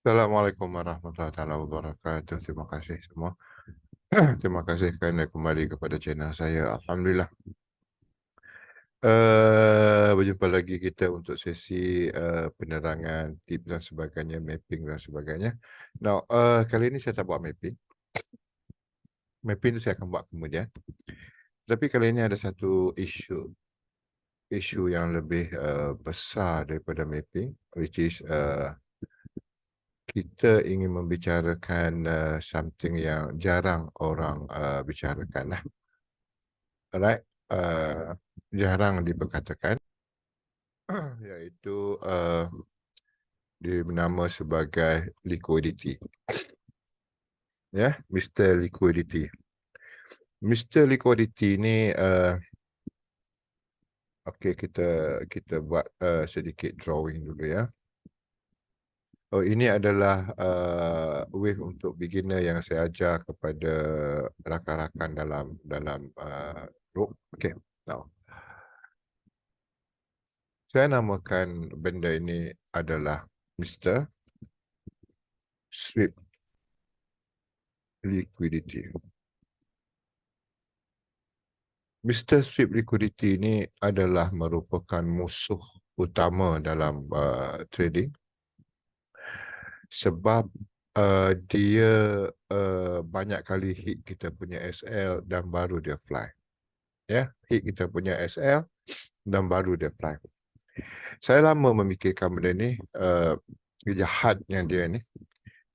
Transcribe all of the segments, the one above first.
Assalamualaikum warahmatullahi wabarakatuh. Terima kasih semua. Terima kasih kerana kembali kepada channel saya. Alhamdulillah. Berjumpa lagi kita untuk sesi penerangan, tips dan sebagainya, mapping dan sebagainya. Now, kali ini saya tak buat mapping. Mapping itu saya akan buat kemudian. Tapi kali ini ada satu isu yang lebih besar daripada mapping, which is kita ingin membicarakan something yang jarang orang bicarakan lah. Alright, jarang diperkatakan, iaitu dinama sebagai liquidity. Ya, Mr. Liquidity. Mr. Liquidity ni, okey, kita buat sedikit drawing dulu ya. Oh, ini adalah wave untuk beginner yang saya ajar kepada rakan-rakan dalam group. Okey, now saya namakan benda ini adalah Mr. Sweep Liquidity. Mr. Sweep Liquidity ini adalah merupakan musuh utama dalam trading sebab dia banyak kali hit kita punya SL dan baru dia fly. Ya, hit kita punya SL dan baru dia fly. Saya lama memikirkan benda ni, jahatnya dia ni,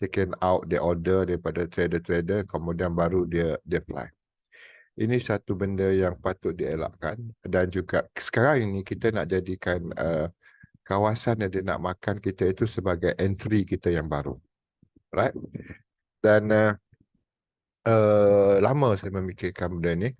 taken out the order daripada trader-trader, kemudian baru dia fly. Ini satu benda yang patut dielakkan, dan juga sekarang ini kita nak jadikan kawasan yang dia nak makan kita itu sebagai entry kita yang baru. Right? Dan lama saya memikirkan benda ni,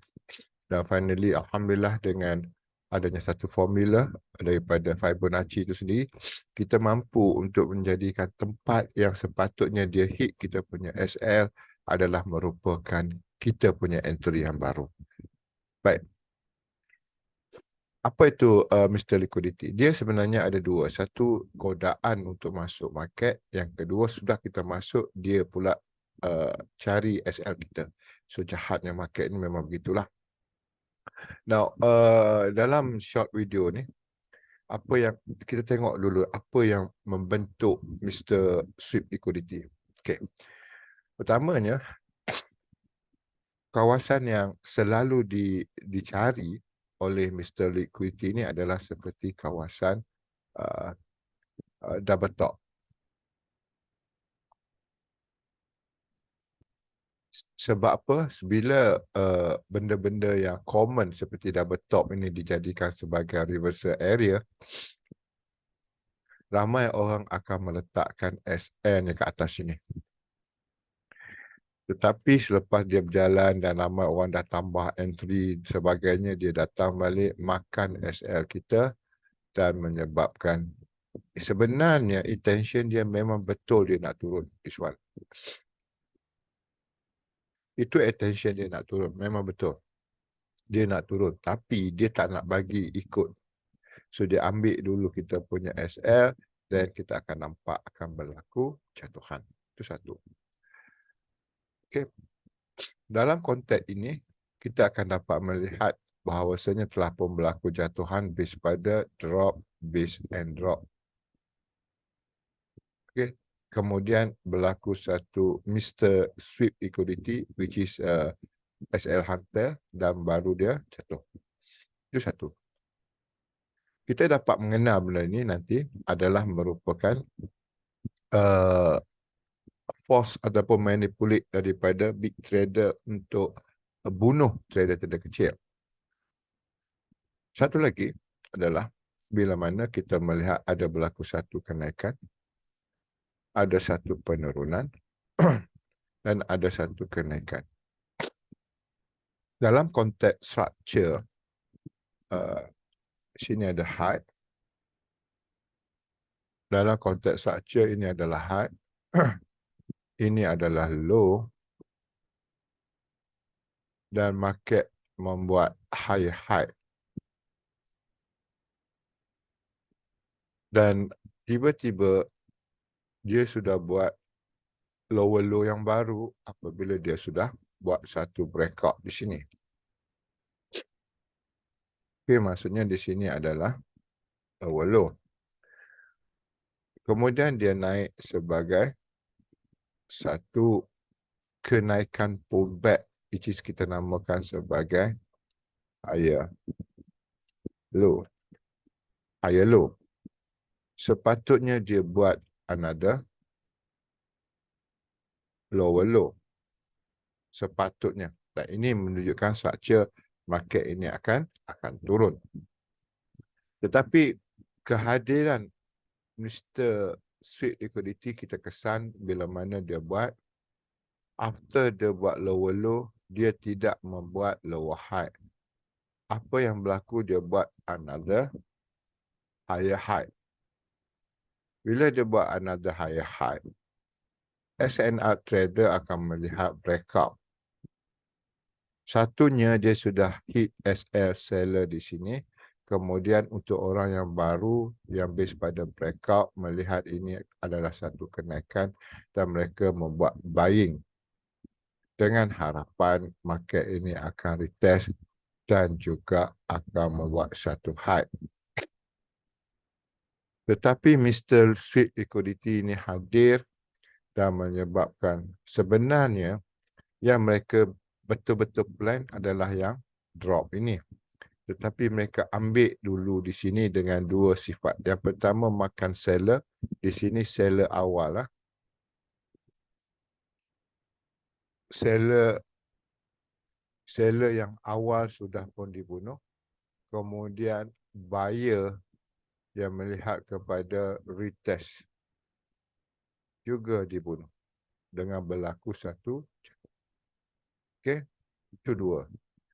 dan finally Alhamdulillah dengan adanya satu formula daripada Fibonacci itu sendiri, kita mampu untuk menjadikan tempat yang sepatutnya dia hit kita punya SL adalah merupakan kita punya entry yang baru. Baik. Apa itu Mr. Liquidity? Dia sebenarnya ada dua. Satu, godaan untuk masuk market. Yang kedua, sudah kita masuk, dia pula cari SL kita. So, jahatnya market ni memang begitulah. Now, dalam short video ni, apa yang kita tengok dulu, apa yang membentuk Mr. Sweep Liquidity. Okay. Pertamanya, kawasan yang selalu dicari oleh Mr. Liquidity ini adalah seperti kawasan double top. Sebab apa? Bila benda-benda yang common seperti double top ini dijadikan sebagai reversal area, ramai orang akan meletakkan SN ke atas sini. Tetapi selepas dia berjalan dan ramai orang dah tambah entry sebagainya, dia datang balik makan SL kita dan menyebabkan sebenarnya intention dia memang betul dia nak turun. This one. Itu attention dia nak turun, memang betul. Dia nak turun, tapi dia tak nak bagi ikut. So dia ambil dulu kita punya SL dan kita akan nampak akan berlaku jatuhan. Itu satu. Okay. Dalam konteks ini, kita akan dapat melihat bahawasanya telah pun berlaku jatuhan base pada drop, base and drop. Okay. Kemudian berlaku satu Mr. Sweep Liquidity, which is SL Hunter, dan baru dia jatuh. Itu satu. Kita dapat mengenal benda ini nanti adalah merupakan force ataupun manipulate daripada big trader untuk bunuh trader-trader kecil. Satu lagi adalah bila mana kita melihat ada berlaku satu kenaikan, ada satu penurunan, dan ada satu kenaikan. Dalam konteks structure, sini ada high. Dalam konteks structure ini adalah high. Ini adalah low. Dan market membuat high. Dan tiba-tiba dia sudah buat lower low yang baru apabila dia sudah buat satu breakout di sini. Okay, maksudnya di sini adalah lower low. Kemudian dia naik sebagai satu kenaikan pullback, which is kita namakan sebagai higher low. Higher low. Sepatutnya dia buat another lower low. Sepatutnya. Dan ini menunjukkan structure market ini akan turun. Tetapi kehadiran Mr. Sweet Liquidity kita kesan bila mana dia buat after dia buat lower low, dia tidak membuat lower high. Apa yang berlaku, dia buat another higher high. Bila dia buat another higher high, SNR trader akan melihat breakout. Satunya dia sudah hit SL seller di sini. Kemudian untuk orang yang baru yang base pada breakout melihat ini adalah satu kenaikan dan mereka membuat buying dengan harapan market ini akan retest dan juga akan membuat satu high. Tetapi Mr. Sweet Liquidity ini hadir dan menyebabkan sebenarnya yang mereka betul-betul plan adalah yang drop ini. Tetapi mereka ambil dulu di sini dengan dua sifat. Yang pertama makan seller. Di sini seller awal lah. Seller yang awal sudah pun dibunuh. Kemudian buyer yang melihat kepada retest juga dibunuh. Dengan berlaku satu. Okey. Itu dua.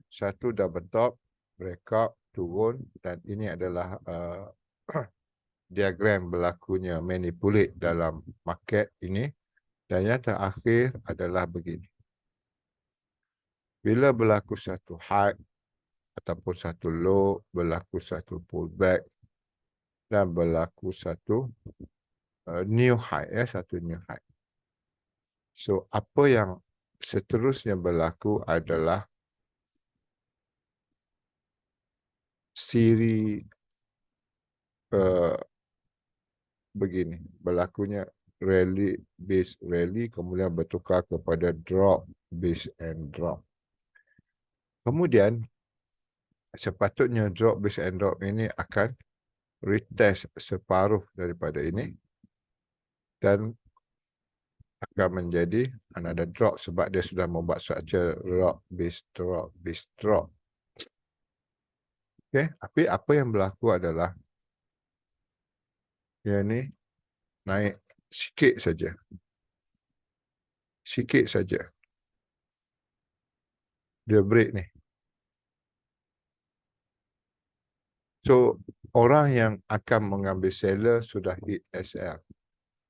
Satu double top, breakout, turun dan ini adalah diagram berlakunya manipulate dalam market ini. Dan yang terakhir adalah begini. Bila berlaku satu high ataupun satu low, berlaku satu pullback dan berlaku satu new high, satu new high. So, apa yang seterusnya berlaku adalah siri begini. Berlakunya rally base rally, kemudian bertukar kepada drop base and drop. Kemudian, sepatutnya drop base and drop ini akan retest separuh daripada ini dan akan menjadi another drop sebab dia sudah membuat structure drop base drop base drop. Okey, tapi apa yang berlaku adalah yang ni naik sikit saja. Sikit saja. Dia break ni. So, orang yang akan mengambil seller sudah hit SL.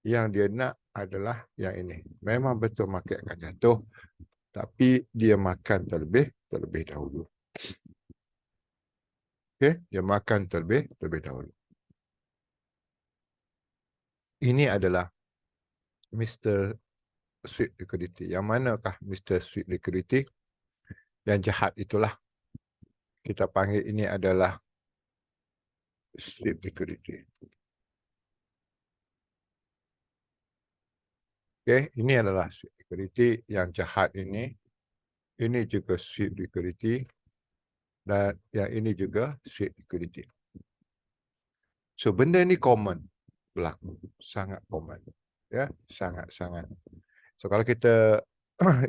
Yang dia nak adalah yang ini. Memang betul market akan jatuh, tapi dia makan terlebih dahulu. Okey, dia makan terlebih dahulu. Ini adalah Mr. Sweet Liquidity. Yang manakah Mr. Sweet Liquidity? Yang jahat itulah. Kita panggil ini adalah Sweet Liquidity. Okay, ini adalah Sweet Liquidity. Yang jahat ini. Ini juga Sweet Liquidity. Dan yang ini juga Sweet Liquidity. So, benda ni common berlaku. Sangat common. Ya, sangat-sangat. So, kalau kita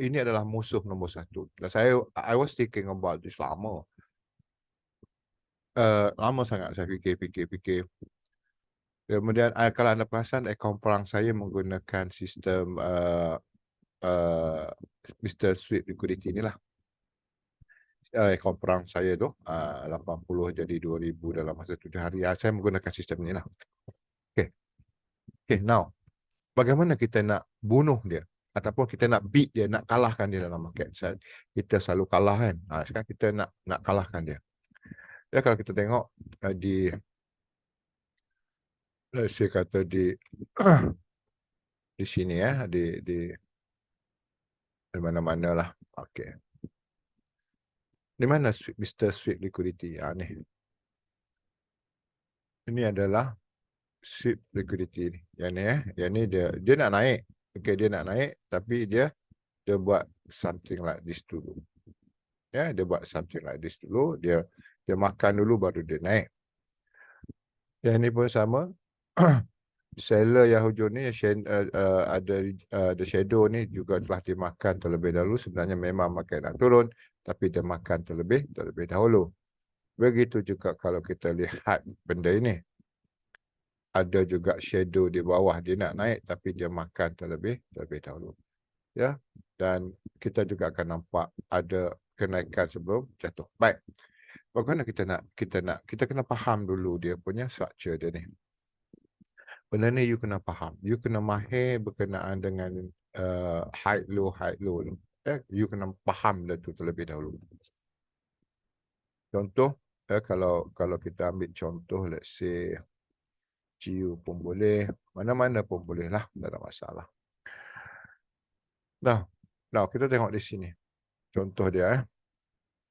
ini adalah musuh nombor satu. Dan I was thinking about this lama. Lama sangat saya fikir. Kemudian kalau anda perasan akaun perang saya menggunakan sistem Mr. Sweet Liquidity inilah. Akaun perang saya tu 80 jadi 2000 dalam masa 7 hari. Saya menggunakan sistem inilah. Okay, now bagaimana kita nak bunuh dia? Ataupun kita nak beat dia, nak kalahkan dia dalam market. Kita selalu kalah kan. Sekarang kita nak kalahkan dia. Ya, kalau kita tengok di saya kata di di sini ya, di mana-mana lah. Okey. Di mana Mr. Sweep Liquidity? Ni. Ini adalah sweep liquidity ni. Yang ni dia nak naik. Okey, dia nak naik tapi dia buat something like this dulu. Ya, dia buat something like this dulu, dia makan dulu baru dia naik. Yang ni pun sama. Seller yang hujung ni ada shadow ni juga telah dimakan terlebih dahulu. Sebenarnya memang makan nak turun tapi dia makan terlebih dahulu. Begitu juga kalau kita lihat benda ini. Ada juga shadow di bawah, dia nak naik tapi dia makan terlebih dahulu. Ya, dan kita juga akan nampak ada kenaikan sebelum jatuh. Baik. Bagaimana kita kena faham dulu dia punya structure dia ni. Benda ni you kena faham. You kena mahir berkenaan dengan high low. You kena faham benda tu terlebih dahulu. Contoh, kalau kita ambil contoh, let's say GU pun boleh, mana-mana pun boleh lah, tak ada masalah. Nah, kita tengok di sini. Contoh dia,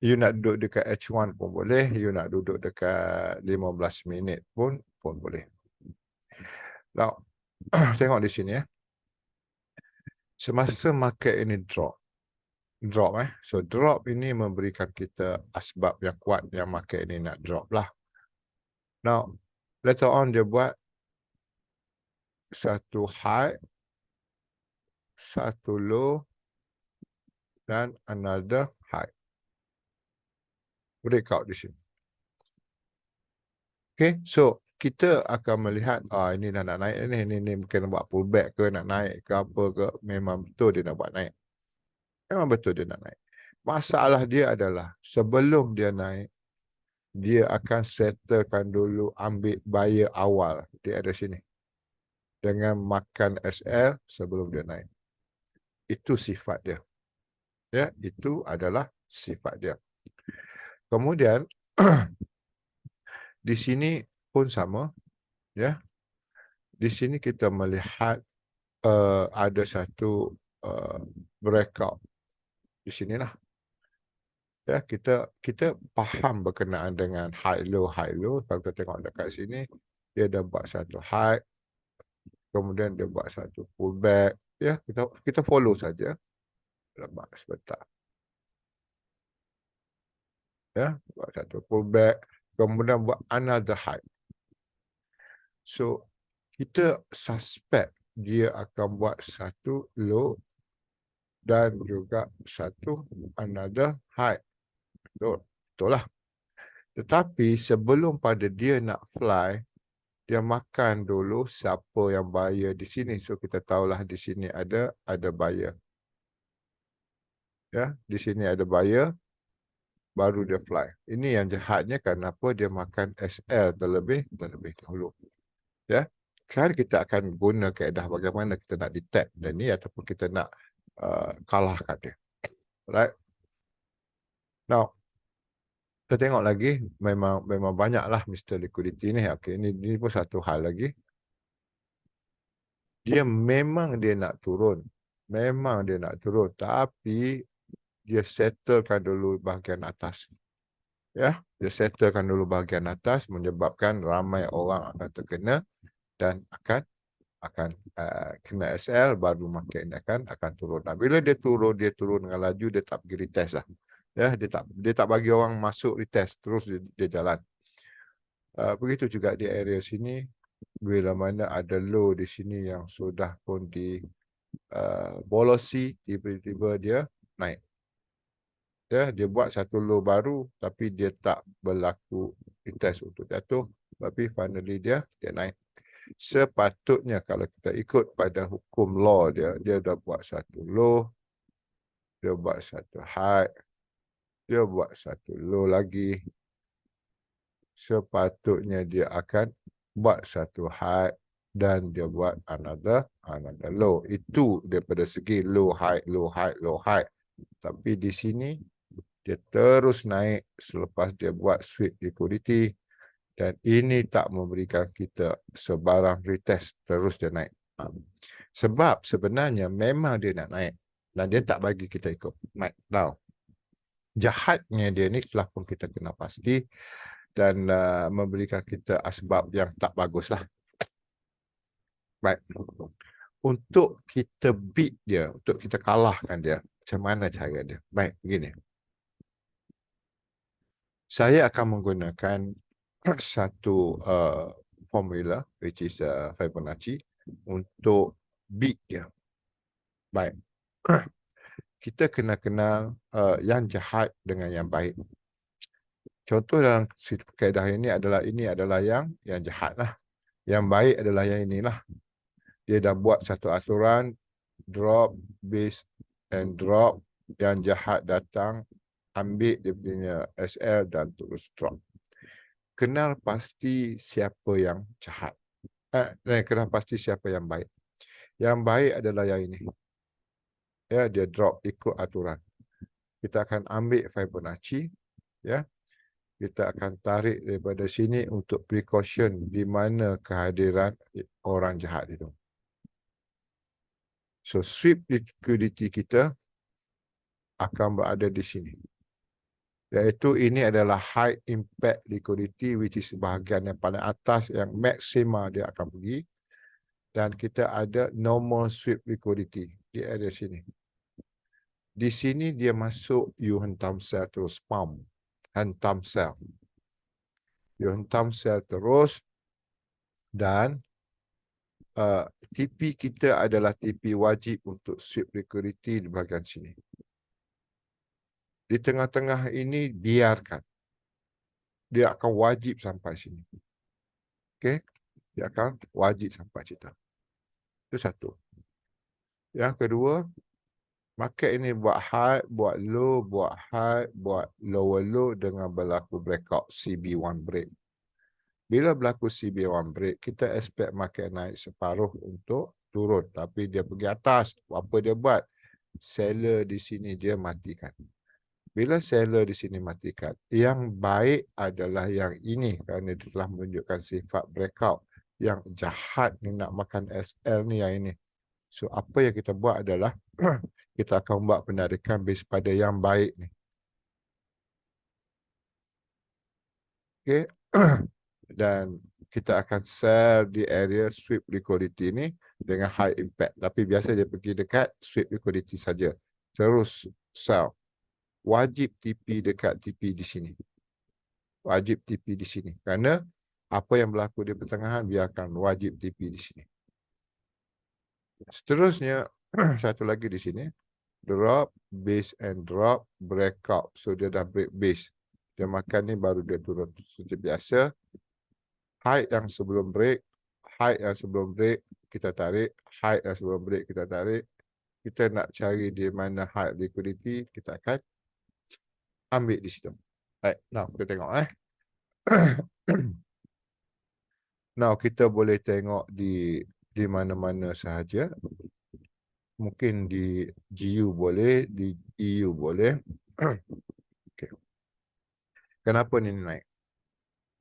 you nak duduk dekat H1 pun boleh, you nak duduk dekat 15 minit pun boleh. Now, tengok di sini semasa market ini drop. So drop ini memberikan kita asbab yang kuat yang market ini nak drop lah. Now, later on dia buat satu high, satu low, dan another high. Breakout di sini. Okay, so kita akan melihat, ini dah nak naik ini mungkin buat pullback ke, nak naik ke apa ke, memang betul dia nak buat naik. Memang betul dia nak naik. Masalah dia adalah, sebelum dia naik, dia akan settlekan dulu, ambil buyer awal. Dia ada sini. Dengan makan SL sebelum dia naik. Itu sifat dia. Ya, itu adalah sifat dia. Kemudian, di sini pun sama, ya. Di sini kita melihat ada satu breakout di sinilah. Ya, kita faham berkenaan dengan high low. Kalau kita tengok dekat sini, dia dah buat satu high, kemudian dia buat satu pullback. Ya, kita follow saja. Lambat sebentar. Ya, buat satu pullback, kemudian buat another high. So, kita suspect dia akan buat satu low dan juga satu another high. Betul lah. Tetapi sebelum pada dia nak fly, dia makan dulu siapa yang buyer di sini. So kita tahulah di sini ada buyer. Ya, di sini ada buyer, baru dia fly. Ini yang jahatnya kenapa dia makan SL terlebih dahulu. Ya. Sekarang kita akan guna kaedah bagaimana kita nak detect dan ni ataupun kita nak kalahkan dia. Right? Now, kita tengok lagi, memang banyaklah Mr. Liquidity ni. Okey, ini pun satu hal lagi. Dia memang dia nak turun. Tapi dia settlekan dulu bahagian atas. Ya, dia settlekan dulu bahagian atas menyebabkan ramai orang akan terkena dan akan kena SL, baru market ini akan turun. Nah, bila dia turun dengan laju, dia tak pergi retest lah. Ya, dia tak bagi orang masuk retest, terus dia jalan. Begitu juga di area sini, bila mana ada low di sini yang sudah pun di bolosi, tiba-tiba dia naik. Ya, dia buat satu low baru, tapi dia tak berlaku retest untuk jatuh, tapi finally dia naik. Sepatutnya kalau kita ikut pada hukum law dia dah buat satu low, dia buat satu high, dia buat satu low lagi. Sepatutnya dia akan buat satu high dan dia buat another low. Itu daripada segi low high. Tapi di sini dia terus naik selepas dia buat sweep liquidity dan ini tak memberikan kita sebarang retest, terus dia naik. Sebab sebenarnya memang dia nak naik dan dia tak bagi kita ikut naik. Now, jahatnya dia ni telah pun kita kena pasti dan memberikan kita asbab yang tak bagus lah. Baik. Untuk kita beat dia, untuk kita kalahkan dia, macam mana cara dia? Baik, begini. Saya akan menggunakan satu formula, which is Fibonacci, untuk beat dia. Baik. Kita kena kenal yang jahat dengan yang baik. Contoh dalam kaedah ini adalah yang jahat lah. Yang baik adalah yang inilah. Dia dah buat satu aturan, drop, base and drop. Yang jahat datang, ambil dia punya SL dan terus drop. Kenal pasti siapa yang jahat. Kenal pasti siapa yang baik. Yang baik adalah yang ini. Ya, dia drop ikut aturan. Kita akan ambil Fibonacci, ya. Kita akan tarik daripada sini untuk precaution di mana kehadiran orang jahat itu. So, sweep liquidity kita akan berada di sini. Iaitu ini adalah high impact liquidity, which is bahagian yang paling atas, yang maksima dia akan pergi. Dan kita ada normal sweep liquidity di area sini. Di sini dia masuk, you hentam sell terus, pump. Hentam sell. You hentam sell terus. Dan TP kita adalah TP wajib untuk sweep liquidity di bahagian sini. Di tengah-tengah ini biarkan. Dia akan wajib sampai sini. Okey? Dia akan wajib sampai situ. Itu satu. Yang kedua, market ini buat high, buat low, buat high, buat lower low dengan berlaku breakout CB1 break. Bila berlaku CB1 break, kita expect market naik separuh untuk turun. Tapi dia pergi atas. Apa dia buat? Seller di sini dia matikan. Bila seller di sini matikan, yang baik adalah yang ini kerana dia telah menunjukkan sifat breakout. Yang jahat ni nak makan SL ni yang ini. So, apa yang kita buat adalah kita akan buat penarikan base pada yang baik ni. Okay. Dan kita akan sell di area sweep liquidity ni dengan high impact. Tapi biasa dia pergi dekat sweep liquidity saja. Terus sell. Wajib TP dekat TP di sini. Wajib TP di sini. Kerana apa yang berlaku di pertengahan biarkan wajib TP di sini. Seterusnya, satu lagi di sini. Drop, base and drop, breakout. So dia dah break base. Dia makan ni baru dia turun. Seperti biasa. High yang sebelum break, high yang sebelum break, kita tarik. High yang sebelum break, kita tarik. Kita nak cari di mana high liquidity, kita akan ambil di situ. Baik, now kita tengok. Now kita boleh tengok di mana-mana sahaja. Mungkin di GU boleh, di EU boleh. Okay. Kenapa ni naik?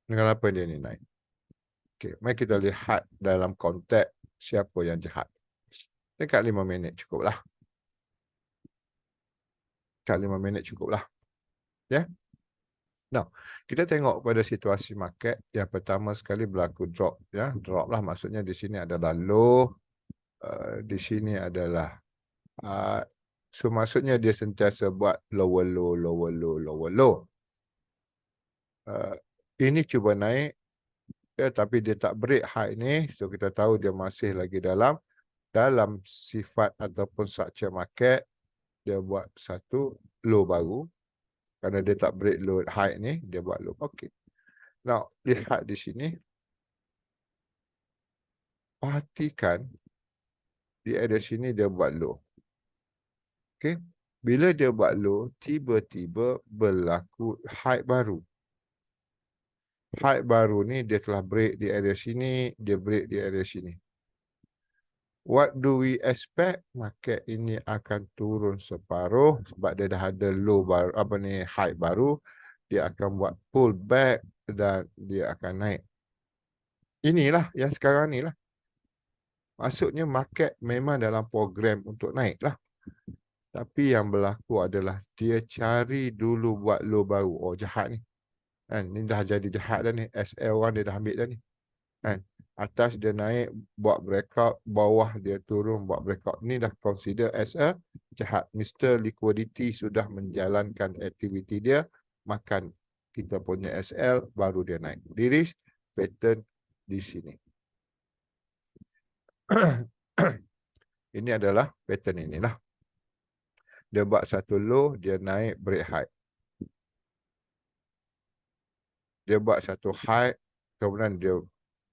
Kenapa dia ni naik? Okay, mari kita lihat dalam konteks siapa yang jahat. Dekat 5 minit cukup lah. Dekat 5 minit cukup lah. Ya. Yeah? Now, kita tengok pada situasi market. Yang pertama sekali berlaku drop. Ya, drop lah maksudnya di sini adalah low. Di sini adalah so maksudnya dia sentiasa buat lower low, lower low, lower low. Ini cuba naik. Ya, tapi dia tak break high ni. So kita tahu dia masih lagi dalam sifat ataupun structure market. Dia buat satu low baru. Kerana dia tak break low high ni, dia buat low. Okey. Now, lihat di sini. Perhatikan di area sini dia buat low. Okey. Bila dia buat low, tiba-tiba berlaku high baru. High baru ni dia telah break di area sini, dia break di area sini. What do we expect? Market ini akan turun separuh sebab dia dah ada low baru, high baru. Dia akan buat pull back dan dia akan naik. Inilah yang sekarang ni lah. Maksudnya market memang dalam program untuk naik lah. Tapi yang berlaku adalah dia cari dulu buat low baru. Oh, jahat ni. Kan? Ni dah jadi jahat dah ni. SL1 dia dah ambil dah ni. Kan? Atas dia naik buat breakout, bawah dia turun buat breakout. Ni dah consider as a jahat. Mr. Liquidity sudah menjalankan aktiviti dia, makan kita punya SL, baru dia naik. Diris pattern di sini. Ini adalah pattern inilah. Dia buat satu low, dia naik break high. Dia buat satu high, kemudian dia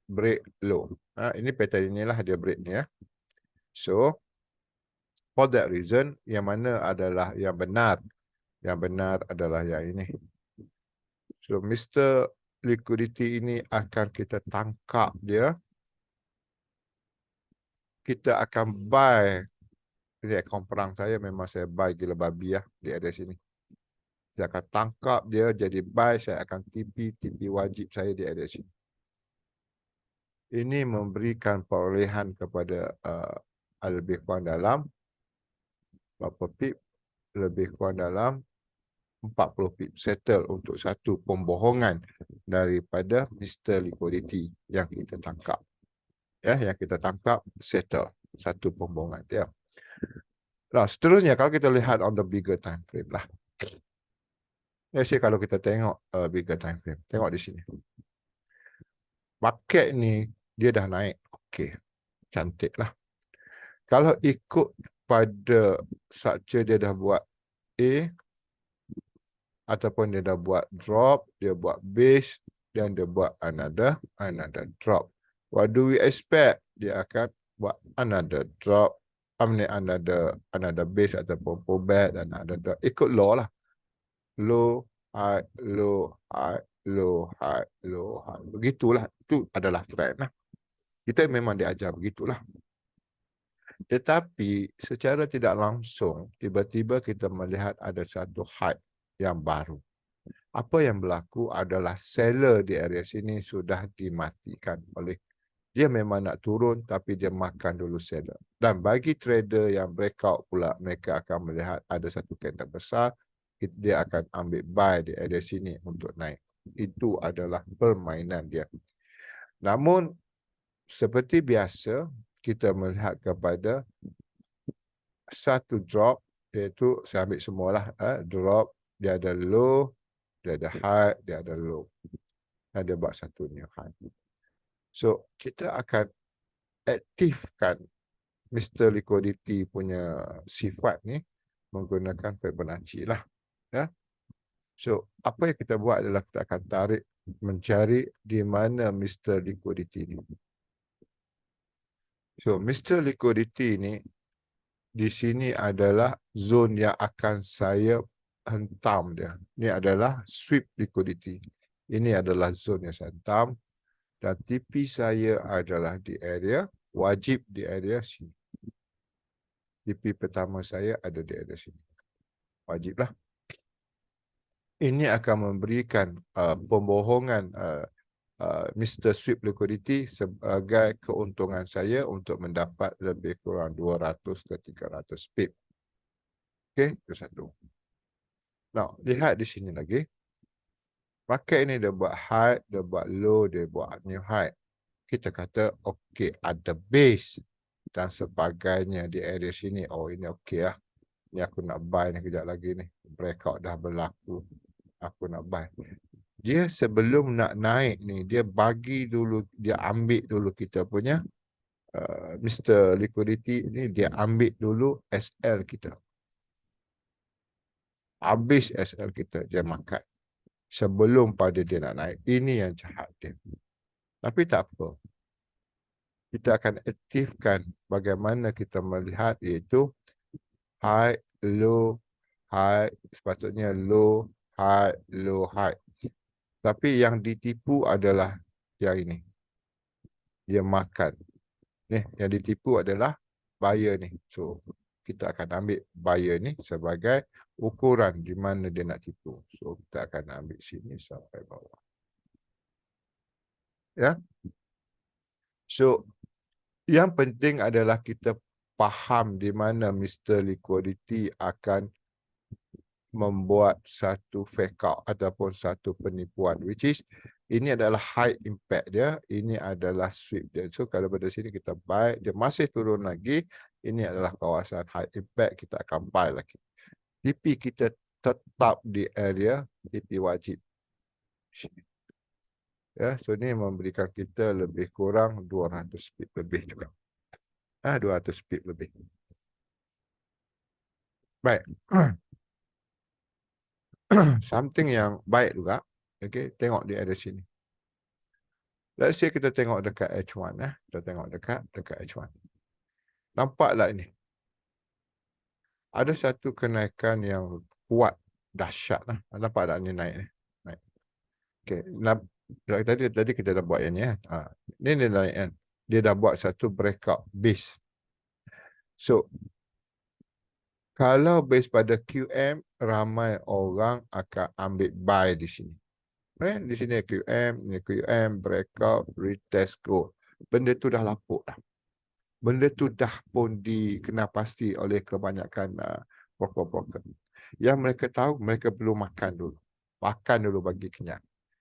break low. Ini pattern inilah dia break ni ya. So, for that reason, yang mana adalah yang benar? Yang benar adalah yang ini. So, Mr. Liquidity ini akan kita tangkap dia. Kita akan buy. Ini akaun perang saya, memang saya buy gila babi ya, di area sini. Saya akan tangkap dia jadi buy, saya akan TP wajib saya di area sini. Ini memberikan perolehan kepada lebih kurang dalam berapa pip? Lebih kurang dalam 40 pip settle untuk satu pembohongan daripada Mr. Liquidity yang kita tangkap. Ya, yang kita tangkap settle satu pembohongan dia. Nah, seterusnya kalau kita lihat on the bigger time frame lah. Ya, kalau kita tengok bigger time frame, tengok di sini. Market ni dia dah naik. Okey. Cantik lah. Kalau ikut pada structure dia dah buat A ataupun dia dah buat drop, dia buat base dan dia buat another drop. What do we expect? Dia akan buat another drop, another base ataupun pullback dan another drop. Ikut law lah. Low, high, low, high, low, high, low, high. Begitulah. Itu adalah trend lah. Kita memang diajar begitulah. Tetapi secara tidak langsung, tiba-tiba kita melihat ada satu hype yang baru. Apa yang berlaku adalah seller di area sini sudah dimatikan oleh dia memang nak turun tapi dia makan dulu seller. Dan bagi trader yang breakout pula, mereka akan melihat ada satu candle besar, dia akan ambil buy di area sini untuk naik. Itu adalah permainan dia. Namun seperti biasa, kita melihat kepada satu drop, iaitu saya ambil semualah, drop, dia ada low, dia ada high, dia ada low. Dan dia buat satu new high. So, kita akan aktifkan Mr. Liquidity punya sifat ni menggunakan Fibonacci lah. Ya. So, apa yang kita buat adalah kita akan tarik, mencari di mana Mr. Liquidity ni. So, Mr. Liquidity ni di sini adalah zone yang akan saya hentam dia. Ini adalah sweep liquidity. Ini adalah zone yang saya hentam. Dan TP saya adalah di area, wajib di area sini. TP pertama saya ada di area sini. Wajiblah. Ini akan memberikan pembohongan Mr. Sweep Liquidity sebagai keuntungan saya untuk mendapat lebih kurang 200 ke 300 pip. Okey, itu satu. Now, lihat di sini lagi. Market ini dia buat high, dia buat low, dia buat new high. Kita kata, okey, ada base dan sebagainya di area sini. Oh, ini okey lah. Ni aku nak buy ni kejap lagi ni. Breakout dah berlaku. Aku nak buy. Dia sebelum nak naik ni, dia bagi dulu, dia ambil dulu kita punya Mr. Liquidity ni, dia ambil dulu SL kita. Habis SL kita, dia makan. Sebelum pada dia nak naik. Ini yang jahat dia. Tapi tak apa. Kita akan aktifkan bagaimana kita melihat iaitu high, low, high. Sepatutnya low, high, low, high. Tapi yang ditipu adalah yang ini. Dia makan. Ni, yang ditipu adalah buyer ni. So, kita akan ambil buyer ni sebagai ukuran di mana dia nak tipu. So, kita akan ambil sini sampai bawah. Ya. So, Yang penting adalah kita faham di mana Mr. Liquidity akan membuat satu fake out ataupun satu penipuan, which is ini adalah high impact dia, ini adalah sweep dia. So kalau pada sini kita buy, dia masih turun lagi, ini adalah kawasan high impact, kita akan buy lagi. TP kita tetap di area TP wajib. Ya, so ini memberikan kita lebih kurang 200 pip lebih juga. 200 pip lebih. Baik. Something yang baik juga. Okay, tengok di area sini. Let's say kita tengok dekat H1. Kita tengok dekat H1. Nampaklah ini. Ada satu kenaikan yang kuat, dahsyat lah. Nampak tak ni naik ni? Naik. Okay. Tadi kita dah buat yang ni. Ni dia naik kan. Dia dah buat satu breakout base. So, kalau base pada QM, ramai orang akan ambil buy di sini. Di sini QM, ni QM, breakout, retest, go. Benda tu dah lapuk dah. Benda tu dah pun dikenal pasti oleh kebanyakan broker-broker. Yang mereka tahu, mereka perlu makan dulu. Makan dulu bagi kenyang.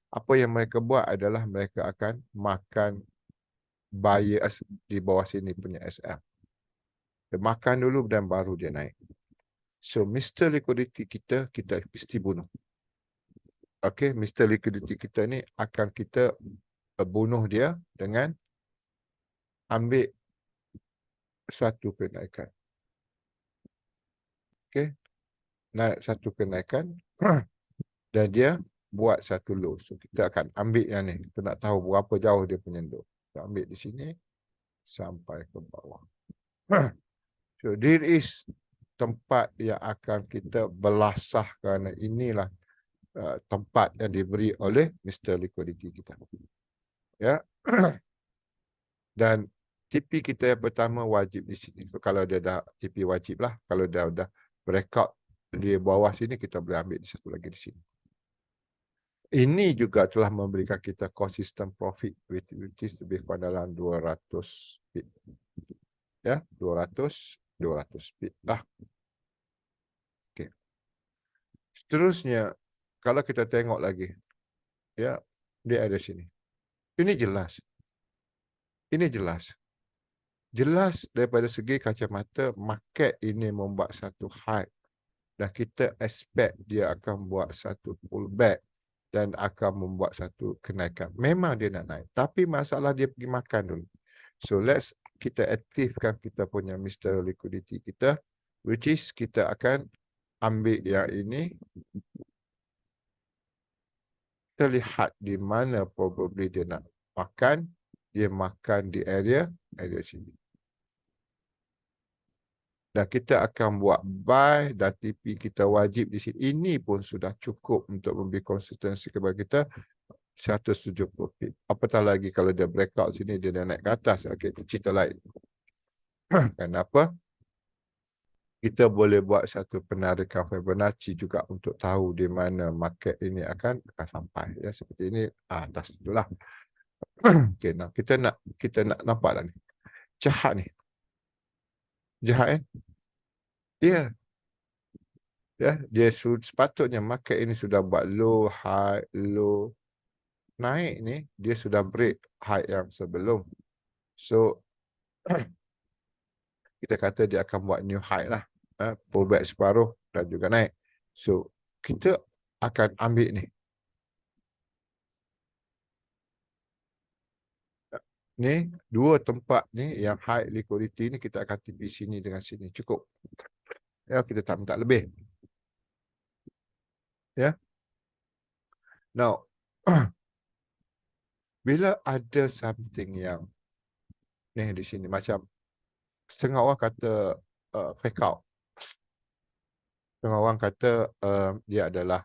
Apa yang mereka buat adalah mereka akan makan bias di bawah sini punya SL. Dia makan dulu dan baru dia naik. So, Mr. Liquidity kita mesti bunuh. Okay, Mr. Liquidity kita ni akan kita bunuh dia dengan ambil satu kenaikan. Okay, naik satu kenaikan dan dia buat satu low. So, kita akan ambil yang ni. Kita nak tahu berapa jauh dia punya low. Kita ambil di sini sampai ke bawah. So, there is tempat yang akan kita belasah kerana inilah tempat yang diberi oleh Mr. Liquidity kita. Ya. Dan TP kita yang pertama wajib di sini. So, kalau dia dah TP wajib lah. Kalau dia dah breakout di bawah sini, kita boleh ambil satu lagi di sini. Ini juga telah memberikan kita consistent profit, which is lebih kurang dalam 200 pip. Ya, 200 pip lah. Okay. Seterusnya, kalau kita tengok lagi, ya, dia ada sini. Ini jelas. Ini jelas. Jelas daripada segi kacamata, market ini membuat satu hype. Dan kita expect dia akan buat satu pullback dan akan membuat satu kenaikan. Memang dia nak naik. Tapi masalah dia pergi makan dulu. So, kita aktifkan kita punya Mr. Liquidity kita, which is kita akan ambil yang ini. Kita lihat di mana probably dia nak makan. Dia makan di area sini. Dan kita akan buat buy dan TP kita wajib di sini. Ini pun sudah cukup untuk memberi konsistensi kepada kita 170 pip. Apatah lagi kalau dia breakout sini, dia dah naik ke atas. Okey, cerita lain. Kenapa? Kita boleh buat satu penarikan Fibonacci juga untuk tahu di mana market ini akan sampai. Ya, seperti ini atas itulah. Okey, nah kita nak nampak dah ni. Jahat ni. Jahat Ya. Ya, dia sepatutnya market ini sudah buat low, high, low. Naik ni, dia sudah break high yang sebelum. So, kita kata dia akan buat new high lah. Pullback separuh dan juga naik. So, kita akan ambil ni. Ni, dua tempat ni yang high liquidity ni kita akan TP sini dengan sini. Cukup. Ya, kita tak minta lebih. Ya. Now, bila ada something yang ni di sini, macam setengah orang kata fake out. Setengah orang kata dia adalah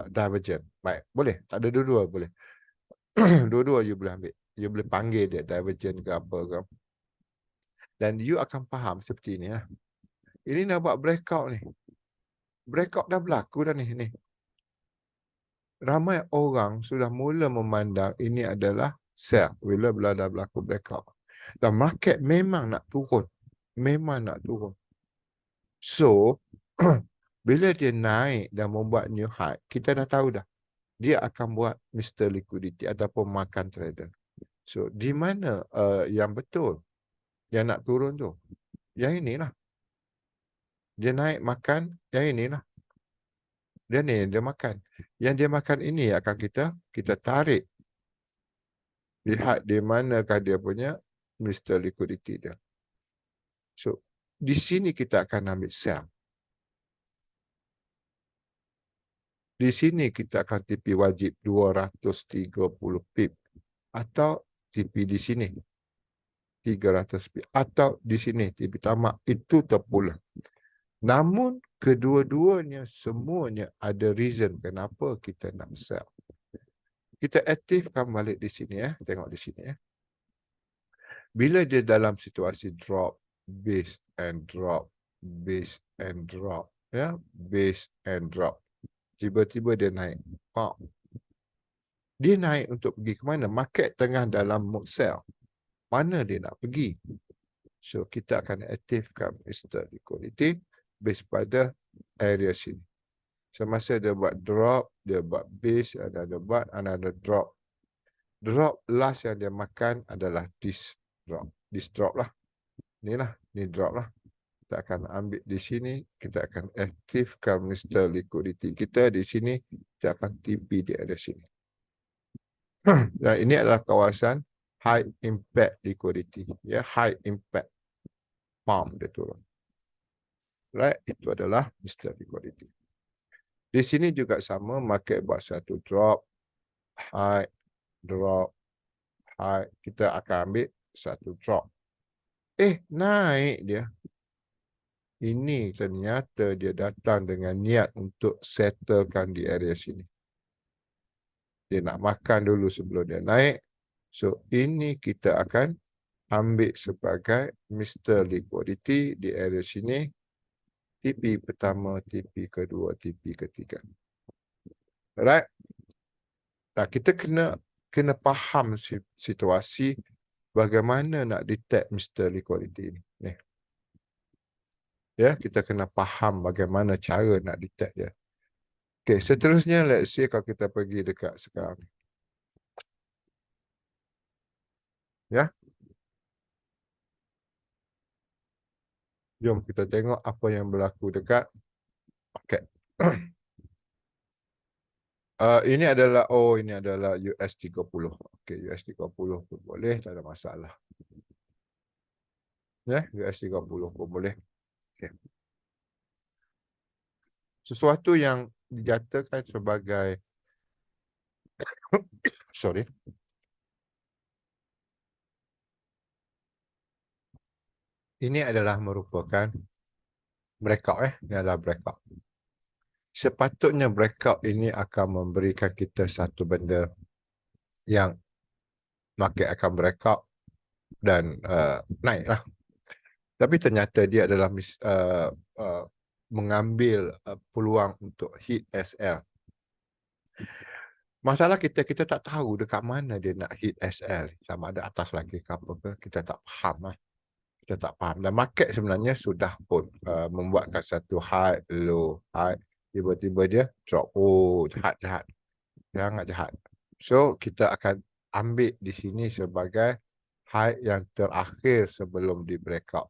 divergent. Baik, boleh. Tak ada dua-dua boleh. Dua-dua you boleh ambil. You boleh panggil dia divergent ke apa ke. Dan you akan faham seperti ini lah. Ini nak buat breakout ni. Breakout dah berlaku dah ni. Ramai orang sudah mula memandang ini adalah sell. Bila dah berlaku blackout. Dan market memang nak turun. Memang nak turun. So, bila dia naik dan membuat new high, kita dah tahu dah. Dia akan buat Mr. Liquidity ataupun makan trader. So, di mana yang betul? Yang nak turun tu? Yang inilah. Dia naik makan, yang inilah. Dia ni, dia makan. Yang dia makan ini akan kita tarik. Lihat di manakah dia punya Mr. Liquidity dia. So, di sini kita akan ambil sell. Di sini kita akan TP wajib 230 pip. Atau TP di sini 300 pip. Atau di sini TP tamak. Itu terpulang. Namun, kedua-duanya semuanya ada reason kenapa kita nak sell. Kita aktifkan balik di sini ya. Tengok di sini ya. Bila dia dalam situasi drop, base and drop, base and drop, ya, base and drop. Tiba-tiba dia naik. Dia naik untuk pergi ke mana? Market tengah dalam mood sell. Mana dia nak pergi? So, kita akan aktifkan Mr. Liquidity base pada area sini. Semasa dia buat drop, dia buat base, ada buat another drop. Drop last yang dia makan adalah this drop. This drop lah. Inilah, ni drop lah. Kita akan ambil di sini, kita akan aktifkan Mr. Liquidity kita di sini, kita akan TP di area sini. Dan ini adalah kawasan high impact liquidity, ya, high impact pump dia turun. Right, itu adalah Mr. Liquidity. Di sini juga sama, market buat satu drop, high, drop, high, kita akan ambil satu drop. Naik dia. Ini ternyata dia datang dengan niat untuk settlekan di area sini. Dia nak makan dulu sebelum dia naik. So, ini kita akan ambil sebagai Mr. Liquidity di area sini. TP pertama, TP kedua, TP ketiga. Alright? Nah, kita kena faham situasi bagaimana nak detect Mr. Liquidity ini. Nih. Ya, kita kena faham bagaimana cara nak detect dia. Okay, seterusnya let's say kalau kita pergi dekat sekarang. Ya. Jom kita tengok apa yang berlaku dekat market. Ini adalah US 30. Okay, US 30 pun boleh, tak ada masalah. Ya, US 30 pun boleh. Okay. Sesuatu yang dijatakan sebagai sorry. Ini adalah merupakan breakout Ini adalah breakout. Sepatutnya breakout ini akan memberikan kita satu benda yang market akan breakout dan naiklah. Tapi ternyata dia adalah mengambil peluang untuk hit SL. Masalah kita tak tahu dekat mana dia nak hit SL. Sama ada atas lagi ke apa ke, kita tak faham lah. Kita tak faham. Dan market sebenarnya sudah pun membuatkan satu high, low, high. Tiba-tiba dia drop. Oh, jahat. Sangat jahat. So, kita akan ambil di sini sebagai high yang terakhir sebelum di breakout.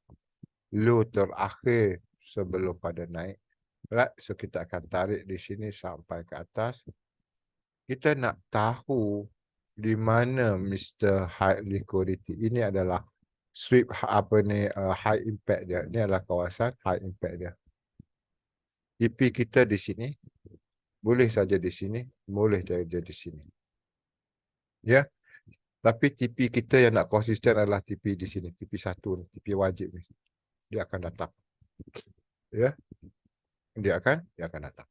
Low terakhir sebelum pada naik. Right? So, kita akan tarik di sini sampai ke atas. Kita nak tahu di mana Mr. High Liquidity. Ini adalah sweep high impact dia. Ini adalah kawasan high impact dia. TP kita di sini. Boleh saja di sini. Boleh saja di sini. Ya. Tapi TP kita yang nak konsisten adalah TP di sini. TP 1, TP wajib ni. Dia akan datang. Ya. Dia akan datang.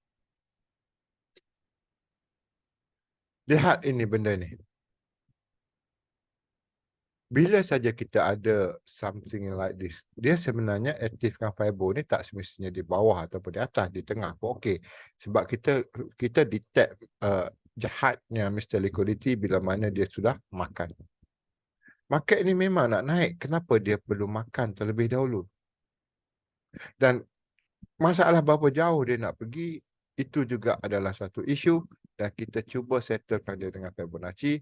Lihat ini benda ni. Bila saja kita ada something like this, dia sebenarnya aktifkan fiber ni tak semestinya di bawah ataupun di atas, di tengah pun okey. Sebab kita detect jahatnya Mr. Liquidity bila mana dia sudah makan. Market ni memang nak naik. Kenapa dia perlu makan terlebih dahulu? Dan masalah berapa jauh dia nak pergi, itu juga adalah satu isu dan kita cuba settlekan dia dengan Fibonacci.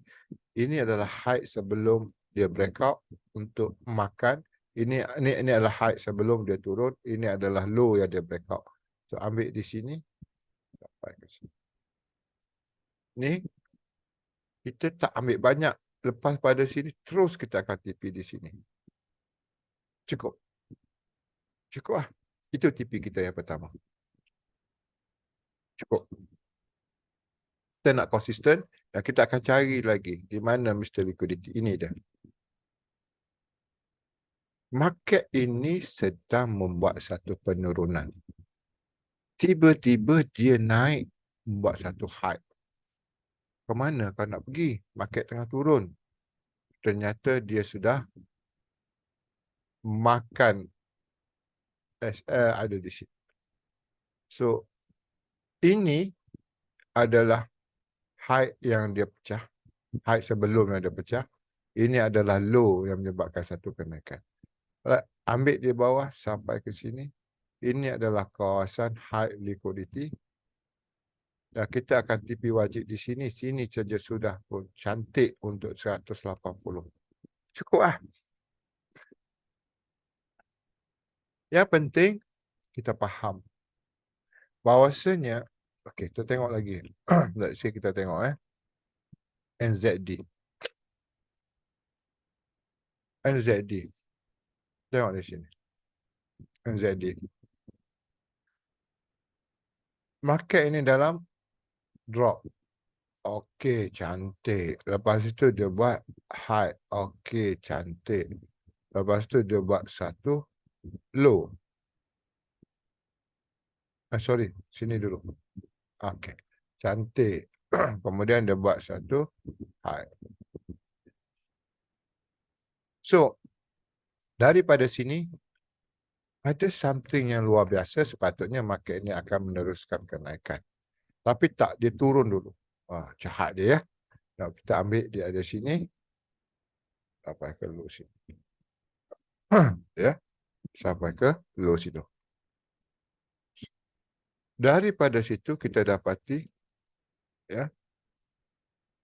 Ini adalah high sebelum dia breakout untuk makan. Ini adalah high sebelum dia turun. Ini adalah low yang dia breakout. So ambil di sini. Ni kita tak ambil banyak. Lepas pada sini terus kita akan TP di sini. Cukup. Cukup lah. Itu TP kita yang pertama. Cukup. Kita nak konsisten dan kita akan cari lagi di mana Mr. Liquidity. Ini dia. Market ini sedang membuat satu penurunan. Tiba-tiba dia naik membuat satu high. Ke mana kau nak pergi? Market tengah turun. Ternyata dia sudah makan SL ada di sini. So, ini adalah high yang dia pecah. High sebelum yang dia pecah. Ini adalah low yang menyebabkan satu kenaikan. Ambil di bawah sampai ke sini. Ini adalah kawasan high liquidity. Dan kita akan TP wajib di sini. Sini saja sudah pun cantik untuk 180. Cukup lah. Yang penting kita faham bahawasanya, okey, kita tengok lagi. Let's say kita tengok NZD. NZD. Tengok di sini. NZD. Market ini dalam drop. Okey, cantik. Lepas itu dia buat high. Okey, cantik. Lepas itu dia buat satu low. Sorry, sini dulu. Okey, cantik. Kemudian dia buat satu high. So, daripada sini, ada something yang luar biasa. Sepatutnya market ini akan meneruskan kenaikan. Tapi tak, dia turun dulu. Wah, jahat dia ya. Nah, kita ambil dia ada sini. Sampai ke low sini. Ya, sampai ke low situ. Daripada situ kita dapati ya,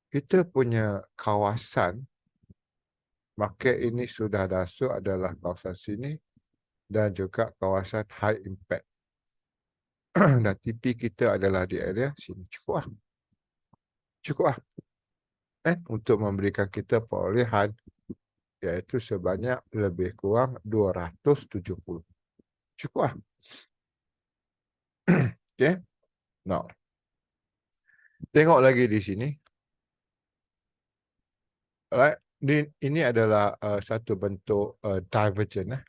kita punya kawasan market ini sudah masuk adalah kawasan sini dan juga kawasan high impact. Dan TP kita adalah di area sini. Cukup lah. Cukup lah. Untuk memberikan kita perolehan iaitu sebanyak lebih kurang 270. Cukup lah. Okay. Now, tengok lagi di sini. Alright. Ini adalah satu bentuk divergent.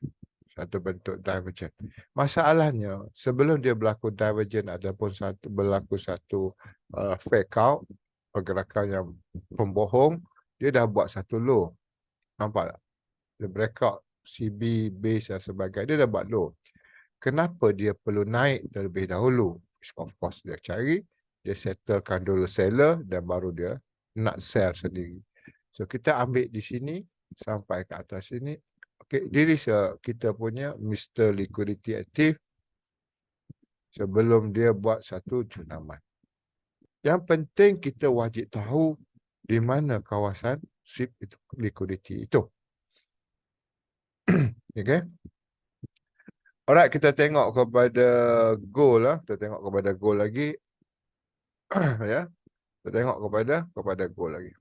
Satu bentuk divergent. Masalahnya, sebelum dia berlaku divergent ataupun berlaku satu fake out, pergerakan yang pembohong, dia dah buat satu low. Nampak tak? Dia breakout CB, base dan sebagainya. Dia dah buat low. Kenapa dia perlu naik terlebih dahulu? Of course, dia cari, dia settlekan dulu seller dan baru dia nak sell sendiri. So, kita ambil di sini sampai ke atas sini. Okay, diri kita punya Mr. Liquidity Active sebelum dia buat satu junaman. Yang penting kita wajib tahu di mana kawasan sweep itu, liquidity itu. Okay. Alright, kita tengok kepada gold lah. Kita tengok kepada gold lagi. Ya. Kita tengok kepada gold lagi.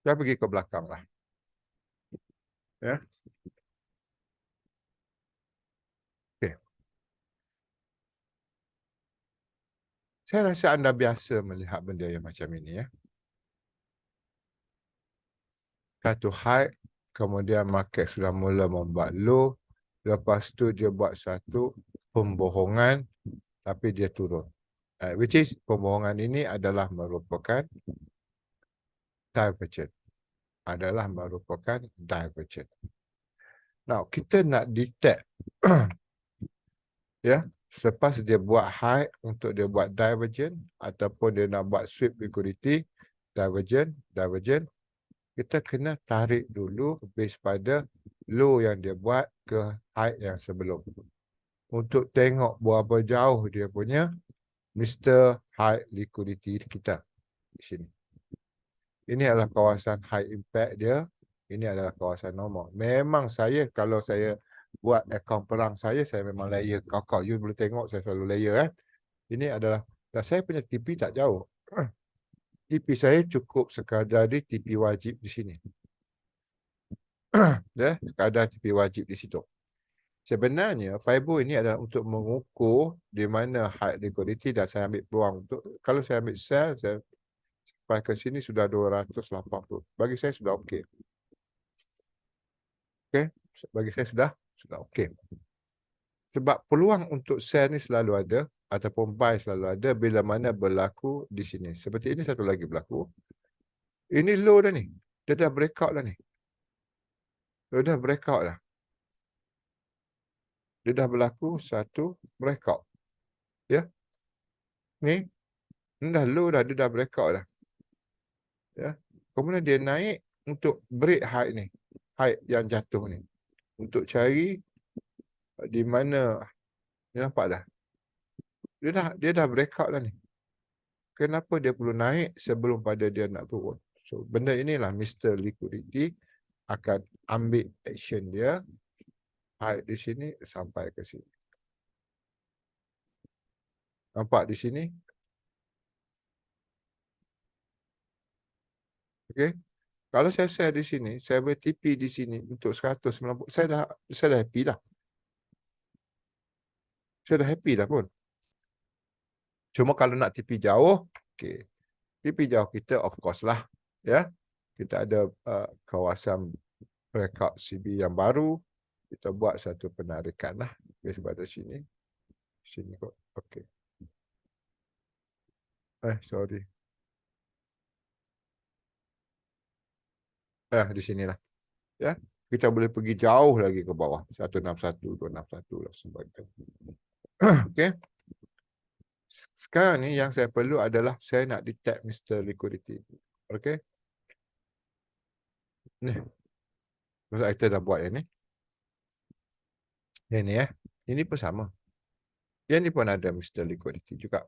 Kita pergi ke belakang lah. Ya. Okay. Saya rasa anda biasa melihat benda yang macam ini ya. Satu high, kemudian market sudah mula membuat low. Lepas tu dia buat satu pembohongan, tapi dia turun. Which is, pembohongan ini adalah merupakan divergent. Adalah merupakan divergent. Now, kita nak detect ya, Selepas dia buat height untuk dia buat divergent ataupun dia nak buat sweep liquidity, divergent, kita kena tarik dulu base pada low yang dia buat ke height yang sebelum. Untuk tengok berapa jauh dia punya Mr. High Liquidity kita di sini. Ini adalah kawasan high impact dia. Ini adalah kawasan normal. Memang saya, kalau saya buat akaun perang saya memang layer. Kakak, you boleh tengok saya selalu layer. Ini adalah, dan saya punya TP tak jauh. TP saya cukup sekadar di TP wajib di sini. Sekadar TP wajib di situ. Sebenarnya, FIBO ini adalah untuk mengukur di mana high liquidity dan saya ambil peluang untuk, kalau saya ambil sell, saya sampai ke sini sudah 280. Bagi saya sudah okey. Okey, bagi saya sudah okey. Sebab peluang untuk sell ni selalu ada ataupun buy selalu ada bila mana berlaku di sini. Seperti ini satu lagi berlaku. Ini low dah ni. Dia dah breakout dah ni. Dia dah breakout dah. Dia dah berlaku satu breakout. Ya. Ni dah low dah, dia dah breakout dah. Ya. Kemudian dia naik untuk break high ni. High yang jatuh ni. Untuk cari di mana ni, nampak dah. Dia dah breakout dah ni. Kenapa dia perlu naik sebelum pada dia nak turun? So, benda inilah Mr. Liquidity akan ambil action dia high di sini sampai ke sini. Nampak di sini? Okey. Kalau saya share di sini, saya boleh TP di sini untuk 190. Saya dah happy dah. Saya dah happy dah pun. Cuma kalau nak TP jauh, okey. TP jauh kita of course lah, ya. Kita ada kawasan breakout CB yang baru. Kita buat satu penarikan lah. Pada sini. Sini kot. Okey. Sorry. Di sinilah. Ya. Kita boleh pergi jauh lagi ke bawah. 161, 261 lah sebagainya. Okey. Sekarang ni yang saya perlu adalah saya nak detect Mr. Liquidity. Okey. Ni. Masa kita dah buat yang ni. Yang ni Ini pun sama. Yang ni pun ada Mr. Liquidity juga.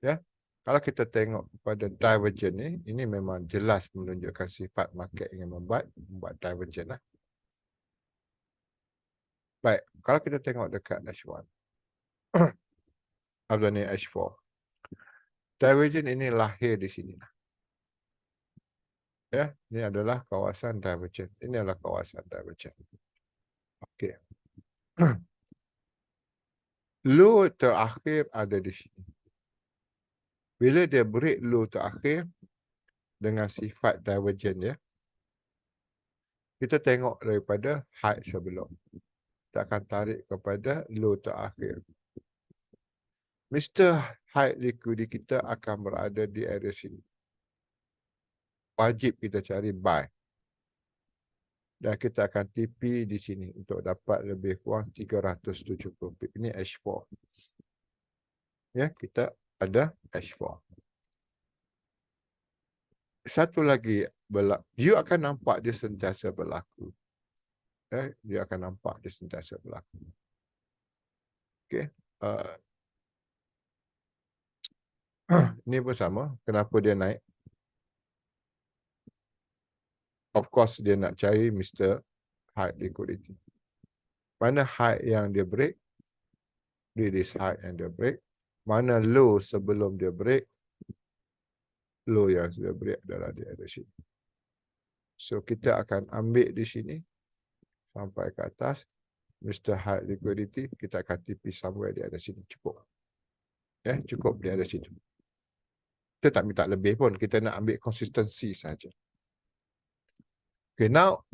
Ya. Kalau kita tengok pada divergent ni, ini memang jelas menunjukkan sifat market ingin membuat divergent lah. Baik, kalau kita tengok dekat H1. Atau ni H4. Divergent ini lahir di sini. Ya, ini adalah kawasan divergent. Ini adalah kawasan divergent. Okey. Low terakhir ada di sini. Bila dia break low terakhir dengan sifat divergent ya. Kita tengok daripada high sebelum. Kita akan tarik kepada low terakhir. Mr. High Liquidity kita akan berada di area sini. Wajib kita cari buy. Dan kita akan TP di sini untuk dapat lebih kurang 370 pip. Ini H4. Ya, kita ada H4. Satu lagi, you akan nampak dia sentiasa berlaku. Dia akan nampak dia sentiasa berlaku. Okey. Ini pun sama. Kenapa dia naik? Of course, dia nak cari Mr. High Liquidity. Mana high yang dia break? This high yang dia break. Mana low sebelum dia break? Low yang dia break adalah di ada sini. So, kita akan ambil di sini. Sampai ke atas. Mr. High Liquidity. Kita akan TP somewhere di ada sini. Cukup. Cukup di ada situ. Kita tak minta lebih pun. Kita nak ambil konsistensi saja. Okay, now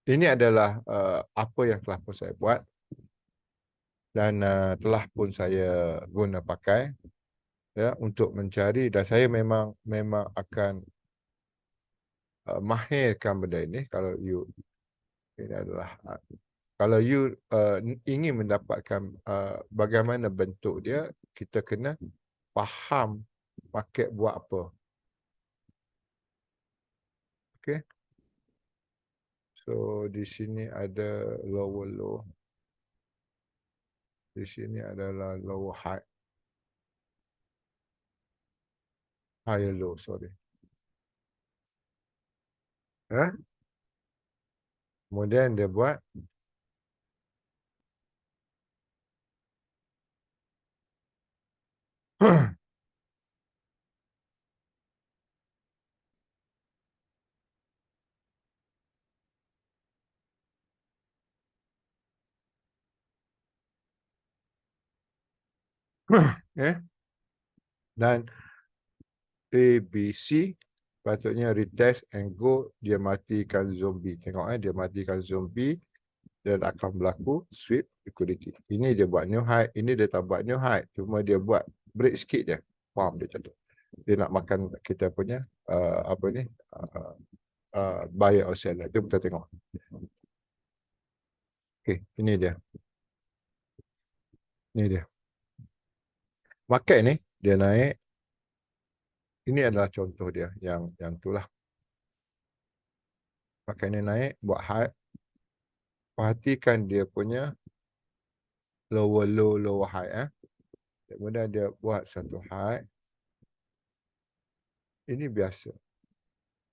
ini adalah apa yang telah pun saya buat dan telah pun saya guna pakai ya untuk mencari, dan saya memang akan mahirkan benda ini. Kalau you ini adalah Kalau you ingin mendapatkan bagaimana bentuk dia, kita kena faham market buat apa. Okay. So di sini ada lower low. Di sini adalah lower high. Higher low, sorry. Kemudian dia buat okay. Dan ABC patutnya retest and go, dia matikan zombie. Tengok dia matikan zombie dan akan berlaku sweep liquidity. Ini dia buat new high, ini dia tak buat new high, cuma dia buat break sikit je. Faham dia macam tu. Dia nak makan kita punya apa ni? Buyer or seller. Itu kita tengok. Okay, ini dia. Ini dia. Market ni dia naik. Ini adalah contoh dia yang itulah. Market ni naik buat high. Perhatikan dia punya lower low, lower high. Kemudian dia buat satu high. Ini biasa.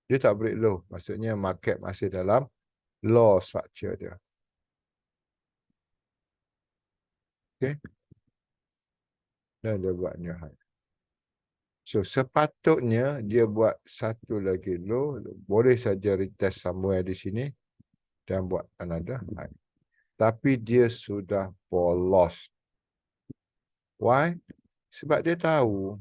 Dia tak break low. Maksudnya market masih dalam law structure dia. Okay. Dan dia buat new high. So sepatutnya dia buat satu lagi low. Boleh saja retest somewhere di sini. Dan buat another high. Tapi dia sudah bolos. Why? Sebab dia tahu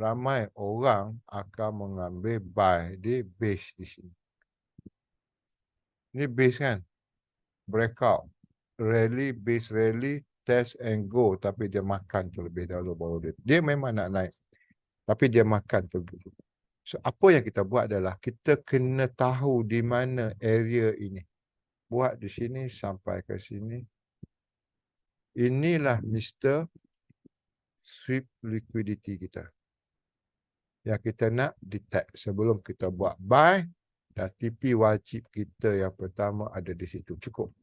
ramai orang akan mengambil buy. Dia base di sini. Ini base kan? Breakout. Rally, base rally, test and go. Tapi dia makan terlebih dahulu baru dia. Dia memang nak naik. Tapi dia makan terlebih dahulu. So, apa yang kita buat adalah kita kena tahu di mana area ini. Buat di sini sampai ke sini. Inilah Mr. Sweep liquidity kita. Yang kita nak detect sebelum kita buat buy. Dan TP wajib kita yang pertama ada di situ. Cukup.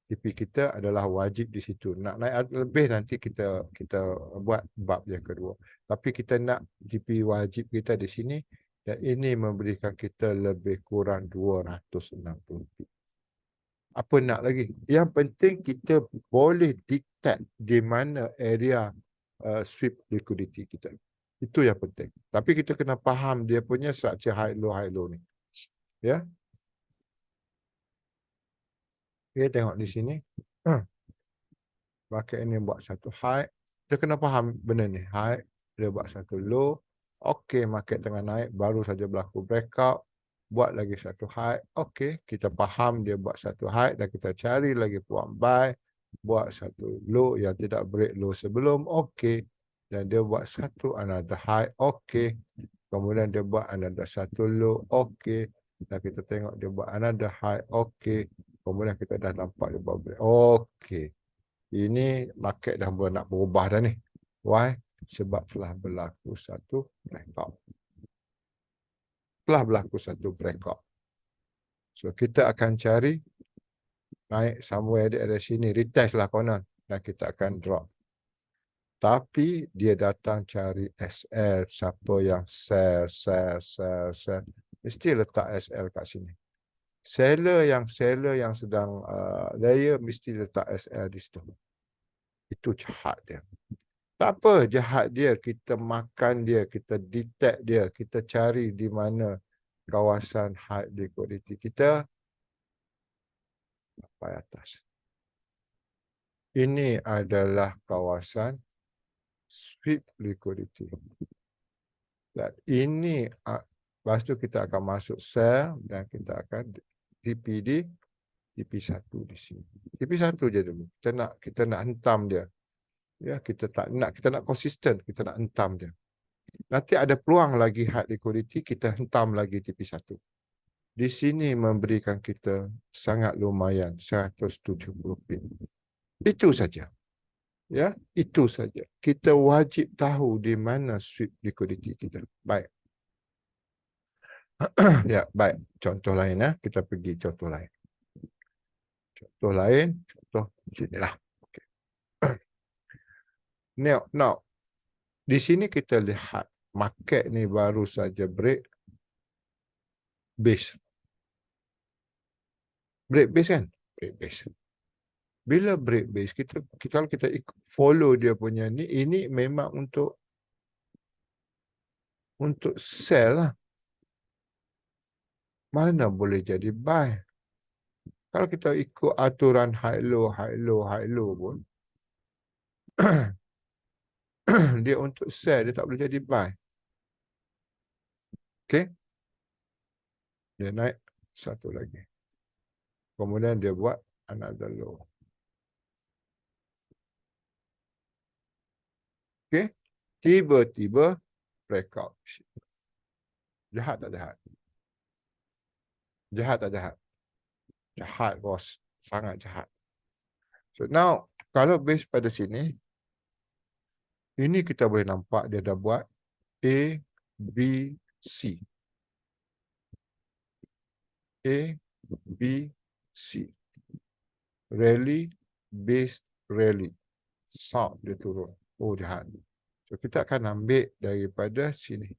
TP kita adalah wajib di situ. Nak naik lebih nanti kita buat bab yang kedua. Tapi kita nak TP wajib kita di sini. Dan ini memberikan kita lebih kurang 260. Apa nak lagi? Yang penting kita boleh detect di mana area sweep liquidity kita. Itu yang penting. Tapi kita kena faham dia punya structure high low ni. Ya. Okay, tengok di sini. Market ini buat satu high. Kita kena faham benda ni. High, dia buat satu low. Okey, market tengah naik, baru saja berlaku breakout. Buat lagi satu high. Okey, kita faham dia buat satu high dan kita cari lagi peluang buy. Buat satu low yang tidak break low sebelum. Okey. Dan dia buat satu another high. Okey. Kemudian dia buat another satu low. Okey. Dan kita tengok dia buat another high. Okey. Kemudian kita dah nampak dia buat break. Okey. Ini market dah mula nak berubah dah ni. Why? Sebab telah berlaku satu breakout. Telah berlaku satu breakout. So, kita akan cari naik somewhere di area sini. Retest lah konon. Dan kita akan drop. Tapi dia datang cari SL. Siapa yang sell. Mesti letak SL kat sini. Seller yang sedang layer mesti letak SL di situ. Itu jahat dia. Tak apa jahat dia. Kita makan dia. Kita detect dia. Kita cari di mana kawasan high liquidity kita. Sampai atas. Ini adalah kawasan sweep liquidity. Dan ini, lepas tu kita akan masuk sell dan kita akan TPD, TP1 di sini. TP1 je dulu. Kita nak hentam dia. Ya, kita nak konsisten, kita nak hentam dia. Nanti ada peluang lagi high liquidity, kita hentam lagi TP1. Di sini memberikan kita sangat lumayan 170 pip. Itu saja. Ya, itu saja. Kita wajib tahu di mana sweep liquidity kita. Baik. Ya, baik. Contoh lain kita pergi contoh lain. Contoh lain, contoh sinilah. Okey. Now, di sini kita lihat market ni baru saja break base. Break base kan? Break base. Bila break base, kalau kita follow dia punya ni, ini memang untuk sell lah. Mana boleh jadi buy? Kalau kita ikut aturan high low pun, dia untuk sell, dia tak boleh jadi buy. Okay? Dia naik satu lagi. Kemudian dia buat another low. Okay? Tiba-tiba breakout. Jahat tak jahat? Jahat tak jahat? Jahat, bos. Sangat jahat. So now, kalau base pada sini, ini kita boleh nampak dia dah buat A, B, C. A, B, C. Rally, base, rally. Sharp dia turun. Oh, jahat. So, kita akan ambil daripada sini.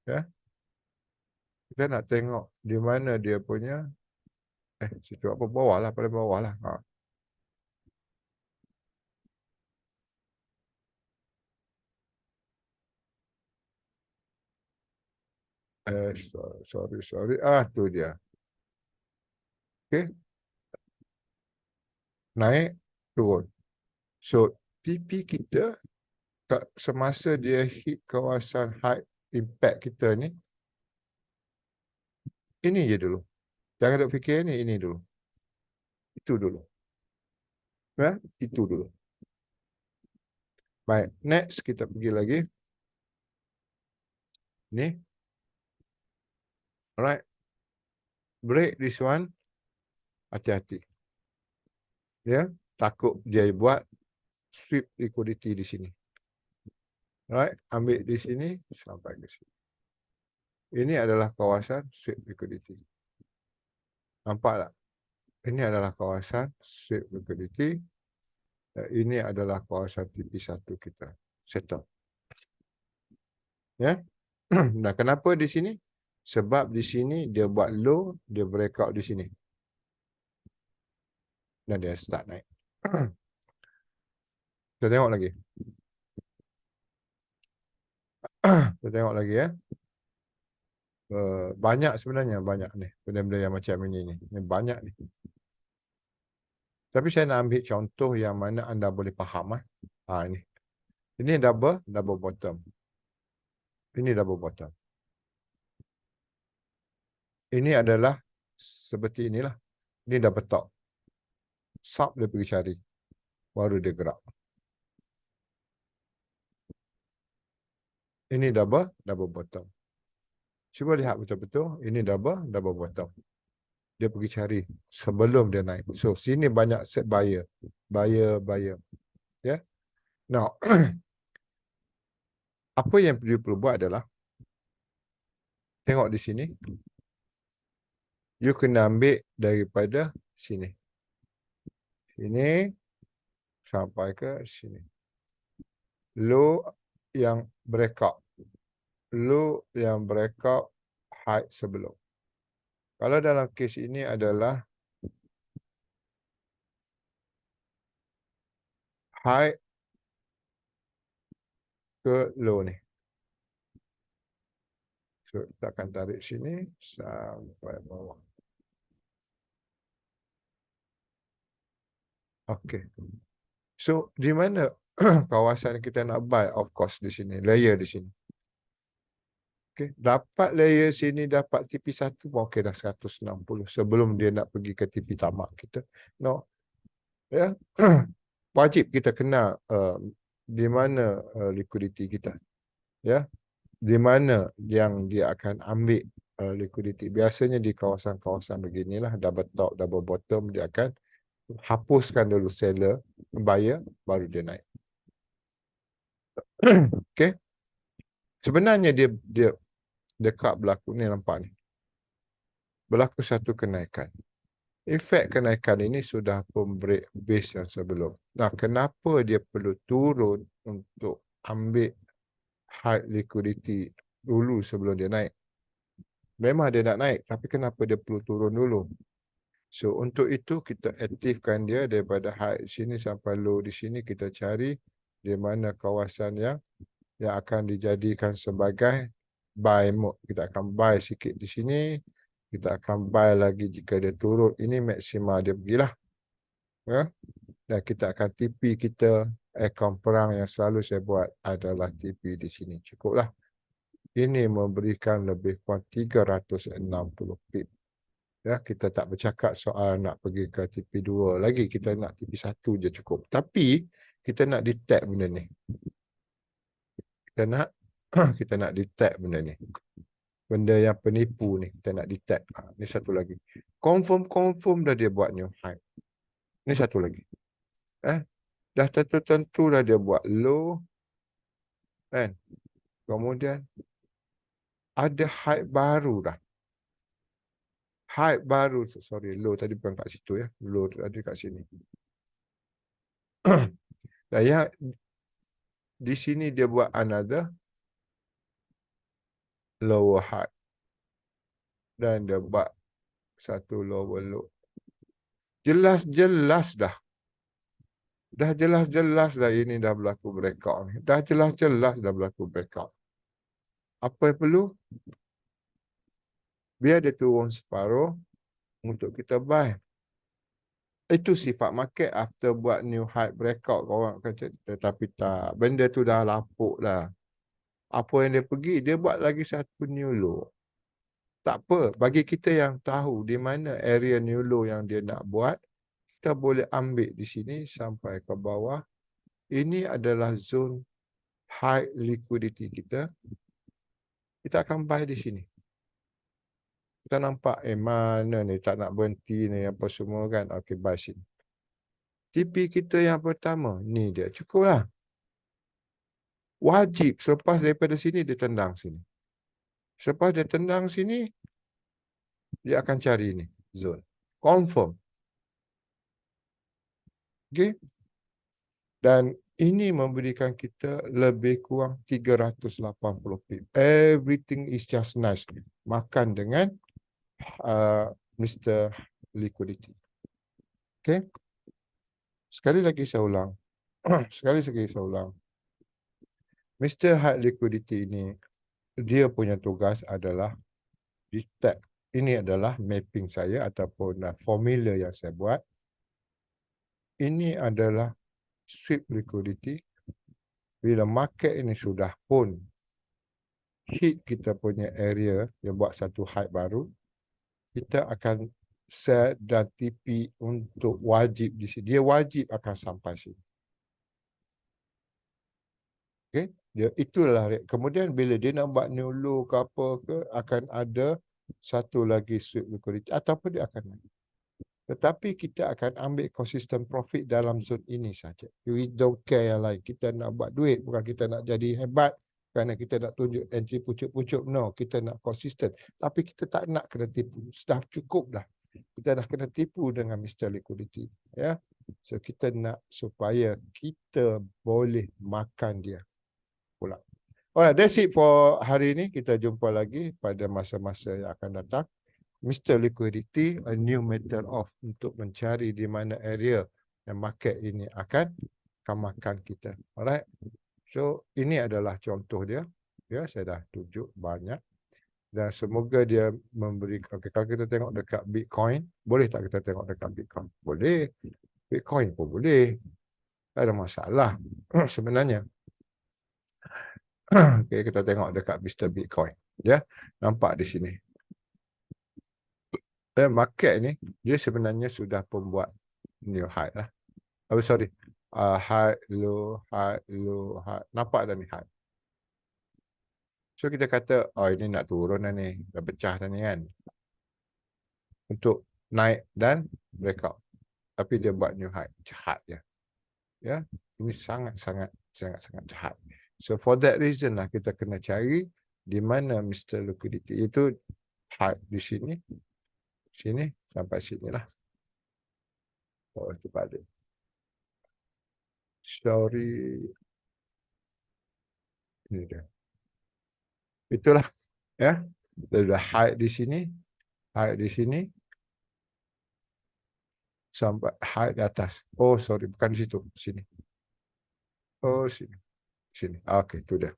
Ya. Kita nak tengok di mana dia punya, situ apa bawah lah, paling bawah lah. Sorry. Tu dia. Okay. Naik, turun. So, TP kita semasa dia hit kawasan high impact kita ni, ini je dulu. Jangan duk fikir ini dulu. Itu dulu. Ya, itu dulu. Baik, next kita pergi lagi. Ni. Alright. Break this one. Hati-hati. Ya, takut dia buat sweep liquidity di sini. Alright, ambil di sini sampai ke sini. Ini adalah kawasan sweep liquidity. Nampak tak? Ini adalah kawasan sweep liquidity. Ini adalah kawasan TP1 kita. Settle. Ya. Nah, kenapa di sini? Sebab di sini dia buat low, dia breakout di sini. Dan dia start naik. Kita tengok lagi. Kita tengok lagi ya. Banyak sebenarnya, banyak ni. Benda-benda yang macam ini ni. Ini banyak ni. Tapi saya nak ambil contoh yang mana anda boleh faham. Ini. Ini double bottom. Ini double bottom. Ini adalah seperti inilah. Ini double top. Sub dia pergi cari. Baru dia gerak. Ini double bottom. Cuba lihat betul-betul. Ini double bottom. Dia pergi cari sebelum dia naik. So, sini banyak set buyer. Buyer. Ya. Now, apa yang perlu buat adalah tengok di sini. You kena ambil daripada sini. Sini sampai ke sini. Low yang breakout. Low yang breakout high sebelum. Kalau dalam kes ini adalah high ke low ni. So, kita akan tarik sini sampai bawah. Okey. So, di mana kawasan kita nak buy? Of course, di sini. Layer di sini. Okay. Dapat layer sini, dapat TP1 pun okey dah 160 sebelum dia nak pergi ke TP tamak kita. No. Ya. Wajib kita kenal di mana liquidity kita. Ya. Di mana yang dia akan ambil liquidity. Biasanya di kawasan-kawasan beginilah, double top, double bottom, dia akan hapuskan dulu seller, buyer, baru dia naik. Okay. Sebenarnya dia dekat berlaku ni, nampak ni. Berlaku satu kenaikan. Efek kenaikan ini sudah pun break base yang sebelum. Nah, kenapa dia perlu turun untuk ambil high liquidity dulu sebelum dia naik? Memang dia nak naik, tapi kenapa dia perlu turun dulu? So, untuk itu kita aktifkan dia daripada high sini sampai low di sini. Kita cari di mana kawasan yang akan dijadikan sebagai buy mode. Kita akan buy sikit di sini. Kita akan buy lagi jika dia turun. Ini maksimal dia pergilah. Ya? Dan kita akan TP kita, akaun perang yang selalu saya buat adalah TP di sini. Cukuplah. Ini memberikan lebih kurang 360 pip. Ya, kita tak bercakap soal nak pergi ke TP2 lagi. Kita nak TP1 je cukup. Tapi kita nak detect benda ni. Kita nak detect benda ni. Benda yang penipu ni kita nak detect. Ni satu lagi. Confirm dah dia buat new high. Ni satu lagi. Dah tentu dah dia buat low. Kan? Kemudian ada high baru dah. High baru, sorry, low tadi bukan kat situ ya. Low ada kat sini. Dan yang di sini dia buat another lower high. Dan dia buat satu lower low. Jelas-jelas dah. Dah jelas-jelas dah ini dah berlaku breakout ni. Dah jelas-jelas dah berlaku breakout. Apa yang perlu? Biar dia turun separuh untuk kita buy. Itu sifat market after buat new high breakout. Korang akan cakap, tetapi tak. Benda tu dah lapuk dah. Apa yang dia pergi, dia buat lagi satu new low. Tak apa. Bagi kita yang tahu di mana area new low yang dia nak buat, kita boleh ambil di sini sampai ke bawah. Ini adalah zone high liquidity kita. Kita akan buy di sini. Kita nampak, mana ni tak nak berhenti ni apa semua kan. Okey, buy sini. TP kita yang pertama, ni dia. Cukuplah. Wajib selepas daripada sini dia tendang sini. Selepas dia tendang sini, dia akan cari ni zone. Confirm. Okay. Dan ini memberikan kita lebih kurang 380 pip. Everything is just nice. Makan dengan Mr. Liquidity. Okay. Sekali lagi saya ulang. Sekali lagi saya ulang. Mr. High Liquidity ini, dia punya tugas adalah detect. Ini adalah mapping saya ataupun formula yang saya buat. Ini adalah sweep liquidity. Bila market ini sudah pun hit kita punya area, dia buat satu high baru, kita akan set dan TP untuk wajib di sini. Dia wajib akan sampai sini. Okay? Dia itulah. Kemudian bila dia nak buat new low ke apa ke, akan ada satu lagi sweep liquidity ataupun dia akan naik. Tetapi kita akan ambil consistent profit dalam zone ini saja. We don't care yang lain. Kita nak buat duit, bukan kita nak jadi hebat kerana kita nak tunjuk entry pucuk-pucuk. No, kita nak consistent. Tapi kita tak nak kena tipu. Sudah cukup dah. Kita dah kena tipu dengan Mr. Liquidity. Ya. So kita nak supaya kita boleh makan dia pula. Alright, that's it for hari ini. Kita jumpa lagi pada masa-masa yang akan datang. Mr. Liquidity, a new method of untuk mencari di mana area yang market ini akan makan kita. Alright. So, ini adalah contoh dia. Ya, saya dah tunjuk banyak. Dan semoga dia memberi, okay, kalau kita tengok dekat Bitcoin, boleh tak kita tengok dekat Bitcoin? Boleh. Bitcoin pun boleh. Tak ada masalah sebenarnya. Okay, kita tengok dekat Mr. Bitcoin. Ya, nampak di sini. Market ni dia sebenarnya sudah pembuat new high lah. Oh, sorry. High, low, high, low, high. Nampak dah ni high. So kita kata, oh ini nak turun dah ni, dah pecah dah ni kan. Untuk naik dan breakout. Tapi dia buat new high, jahat je. Ya, ini sangat-sangat jahat. So for that reason lah kita kena cari di mana Mr. Liquidity itu high di sini, sini sampai sini lah. Oh, itu balik. Sorry. Ini dia. Itulah. Ya. Dia dah high di sini. High di sini. Sampai high di atas. Oh, sorry. Bukan di situ. Sini. Oh, sini. Sini. Okay, itu dia.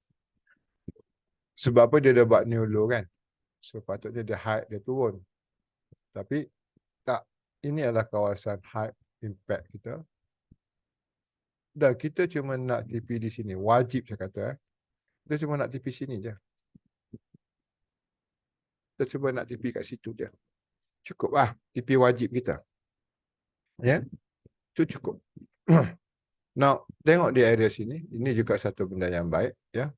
Sebab apa dia dah buat new low kan? So, patutnya dia high, dia turun. Tapi, tak. Ini adalah kawasan high impact kita. Dan kita cuma nak TP di sini. Wajib saya kata. Kita cuma nak TP sini je. Kita cuma nak TP kat situ je. Cukup lah. TP wajib kita. Ya. Itu cukup. Now, tengok di area sini. Ini juga satu benda yang baik. Ya.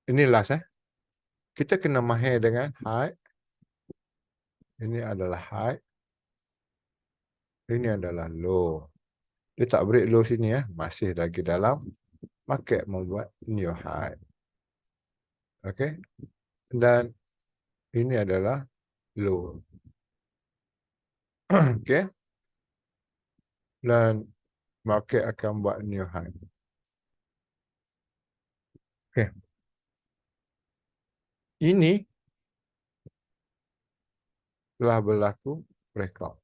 Ini last. Kita kena mahir dengan high. Ini adalah high. Ini adalah low. Dia tak break low sini ya. Masih lagi dalam. Market membuat new high. Okay. Dan ini adalah low. Okay. Dan market akan buat new high. Okay. Ini telah berlaku breakout.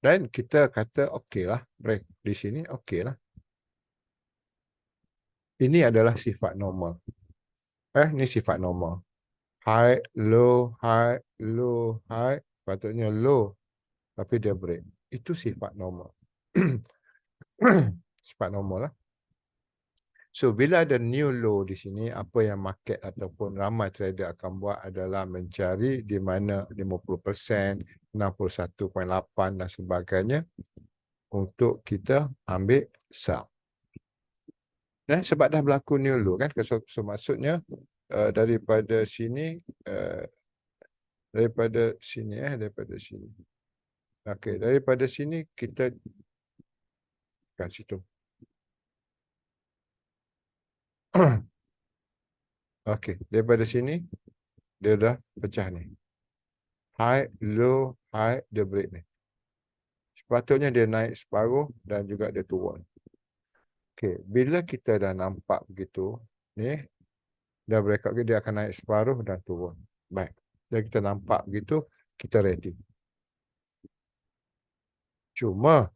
Dan kita kata okey lah. Break di sini okey lah. Ini adalah sifat normal. Ini sifat normal. High, low, high, low, high. Patutnya low. Tapi dia break. Itu sifat normal. Sifat normal lah. So, bila ada new low di sini, apa yang market ataupun ramai trader akan buat adalah mencari di mana 50%, 61.8 dan sebagainya untuk kita ambil sell. Sebab dah berlaku new low kan. So, maksudnya daripada sini, daripada sini. Okey, daripada sini kita kan situ. Okey, daripada sini dia dah pecah ni. High, low, high, dia break ni. Sepatutnya dia naik separuh dan juga dia turun. Okey, bila kita dah nampak begitu, ni dah breakout dia akan naik separuh dan turun. Baik. Jadi kita nampak begitu, kita ready. Cuma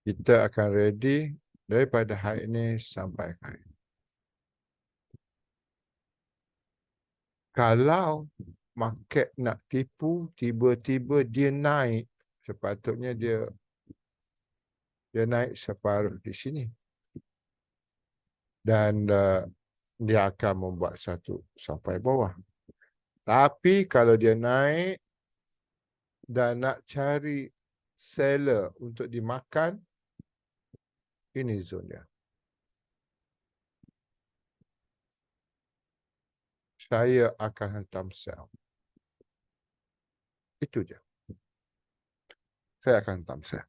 kita akan ready daripada high ini sampai high. Kalau market nak tipu, tiba-tiba dia naik, sepatutnya dia naik separuh di sini. Dan dia akan membuat satu sampai bawah. Tapi kalau dia naik dan nak cari seller untuk dimakan, ini zone dia. Saya akan hantam sell. Itu je. Saya akan hantam sell.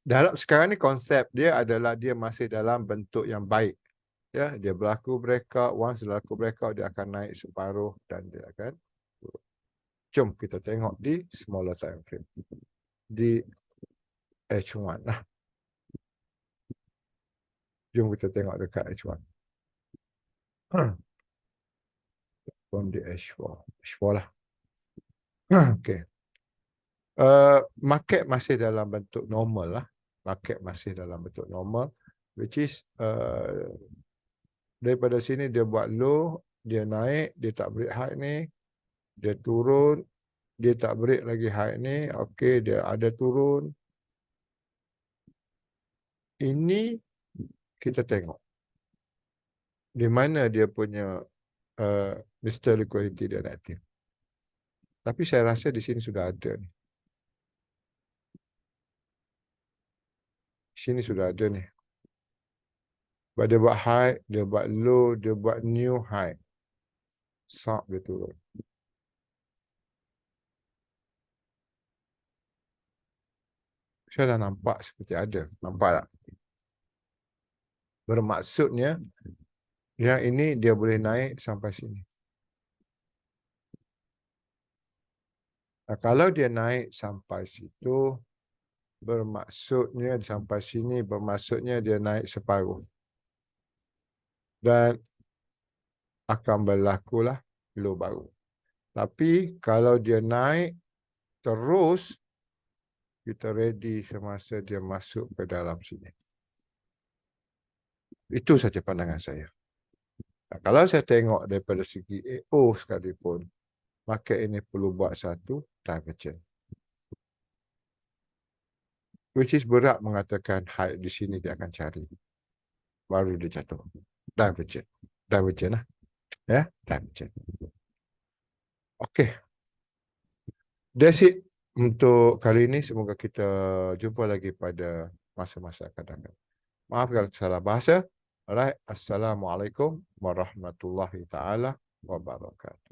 Dalam sekarang ni konsep dia adalah dia masih dalam bentuk yang baik. Ya, dia berlaku breakout, once berlaku breakout dia akan naik separuh dan dia akan turun. Jom kita tengok di smaller time frame. Di H1 lah. Jom kita tengok dekat H1. Pun di H4. H4 lah. Okay. Market masih dalam bentuk normal lah. Market masih dalam bentuk normal. Which is daripada sini dia buat low, dia naik, dia tak break high ni, dia turun, dia tak break lagi high ni, okey, dia ada turun. Ini kita tengok di mana dia punya Mr. Liquidity dia aktif. Tapi saya rasa di sini sudah ada ni. Di sini sudah ada ni. Dia buat high, dia buat low, dia buat new high. Sok dia turun. Saya dah nampak seperti ada. Nampak tak? Bermaksudnya, yang ini dia boleh naik sampai sini. Nah, kalau dia naik sampai situ, bermaksudnya sampai sini, bermaksudnya dia naik separuh. Dan akan berlakulah low baru. Tapi kalau dia naik terus, kita ready semasa dia masuk ke dalam sini. Itu saja pandangan saya. Nah, kalau saya tengok daripada segi AO sekalipun, market ini perlu buat satu divergent. Which is berat mengatakan high di sini dia akan cari. Baru dia jatuh. Divergent. Divergent lah. Ya, divergent. Okay. That's it untuk kali ini. Semoga kita jumpa lagi pada masa-masa akan datang. Maaf kalau salah bahasa. Alright. Assalamualaikum warahmatullahi taala wabarakatuh.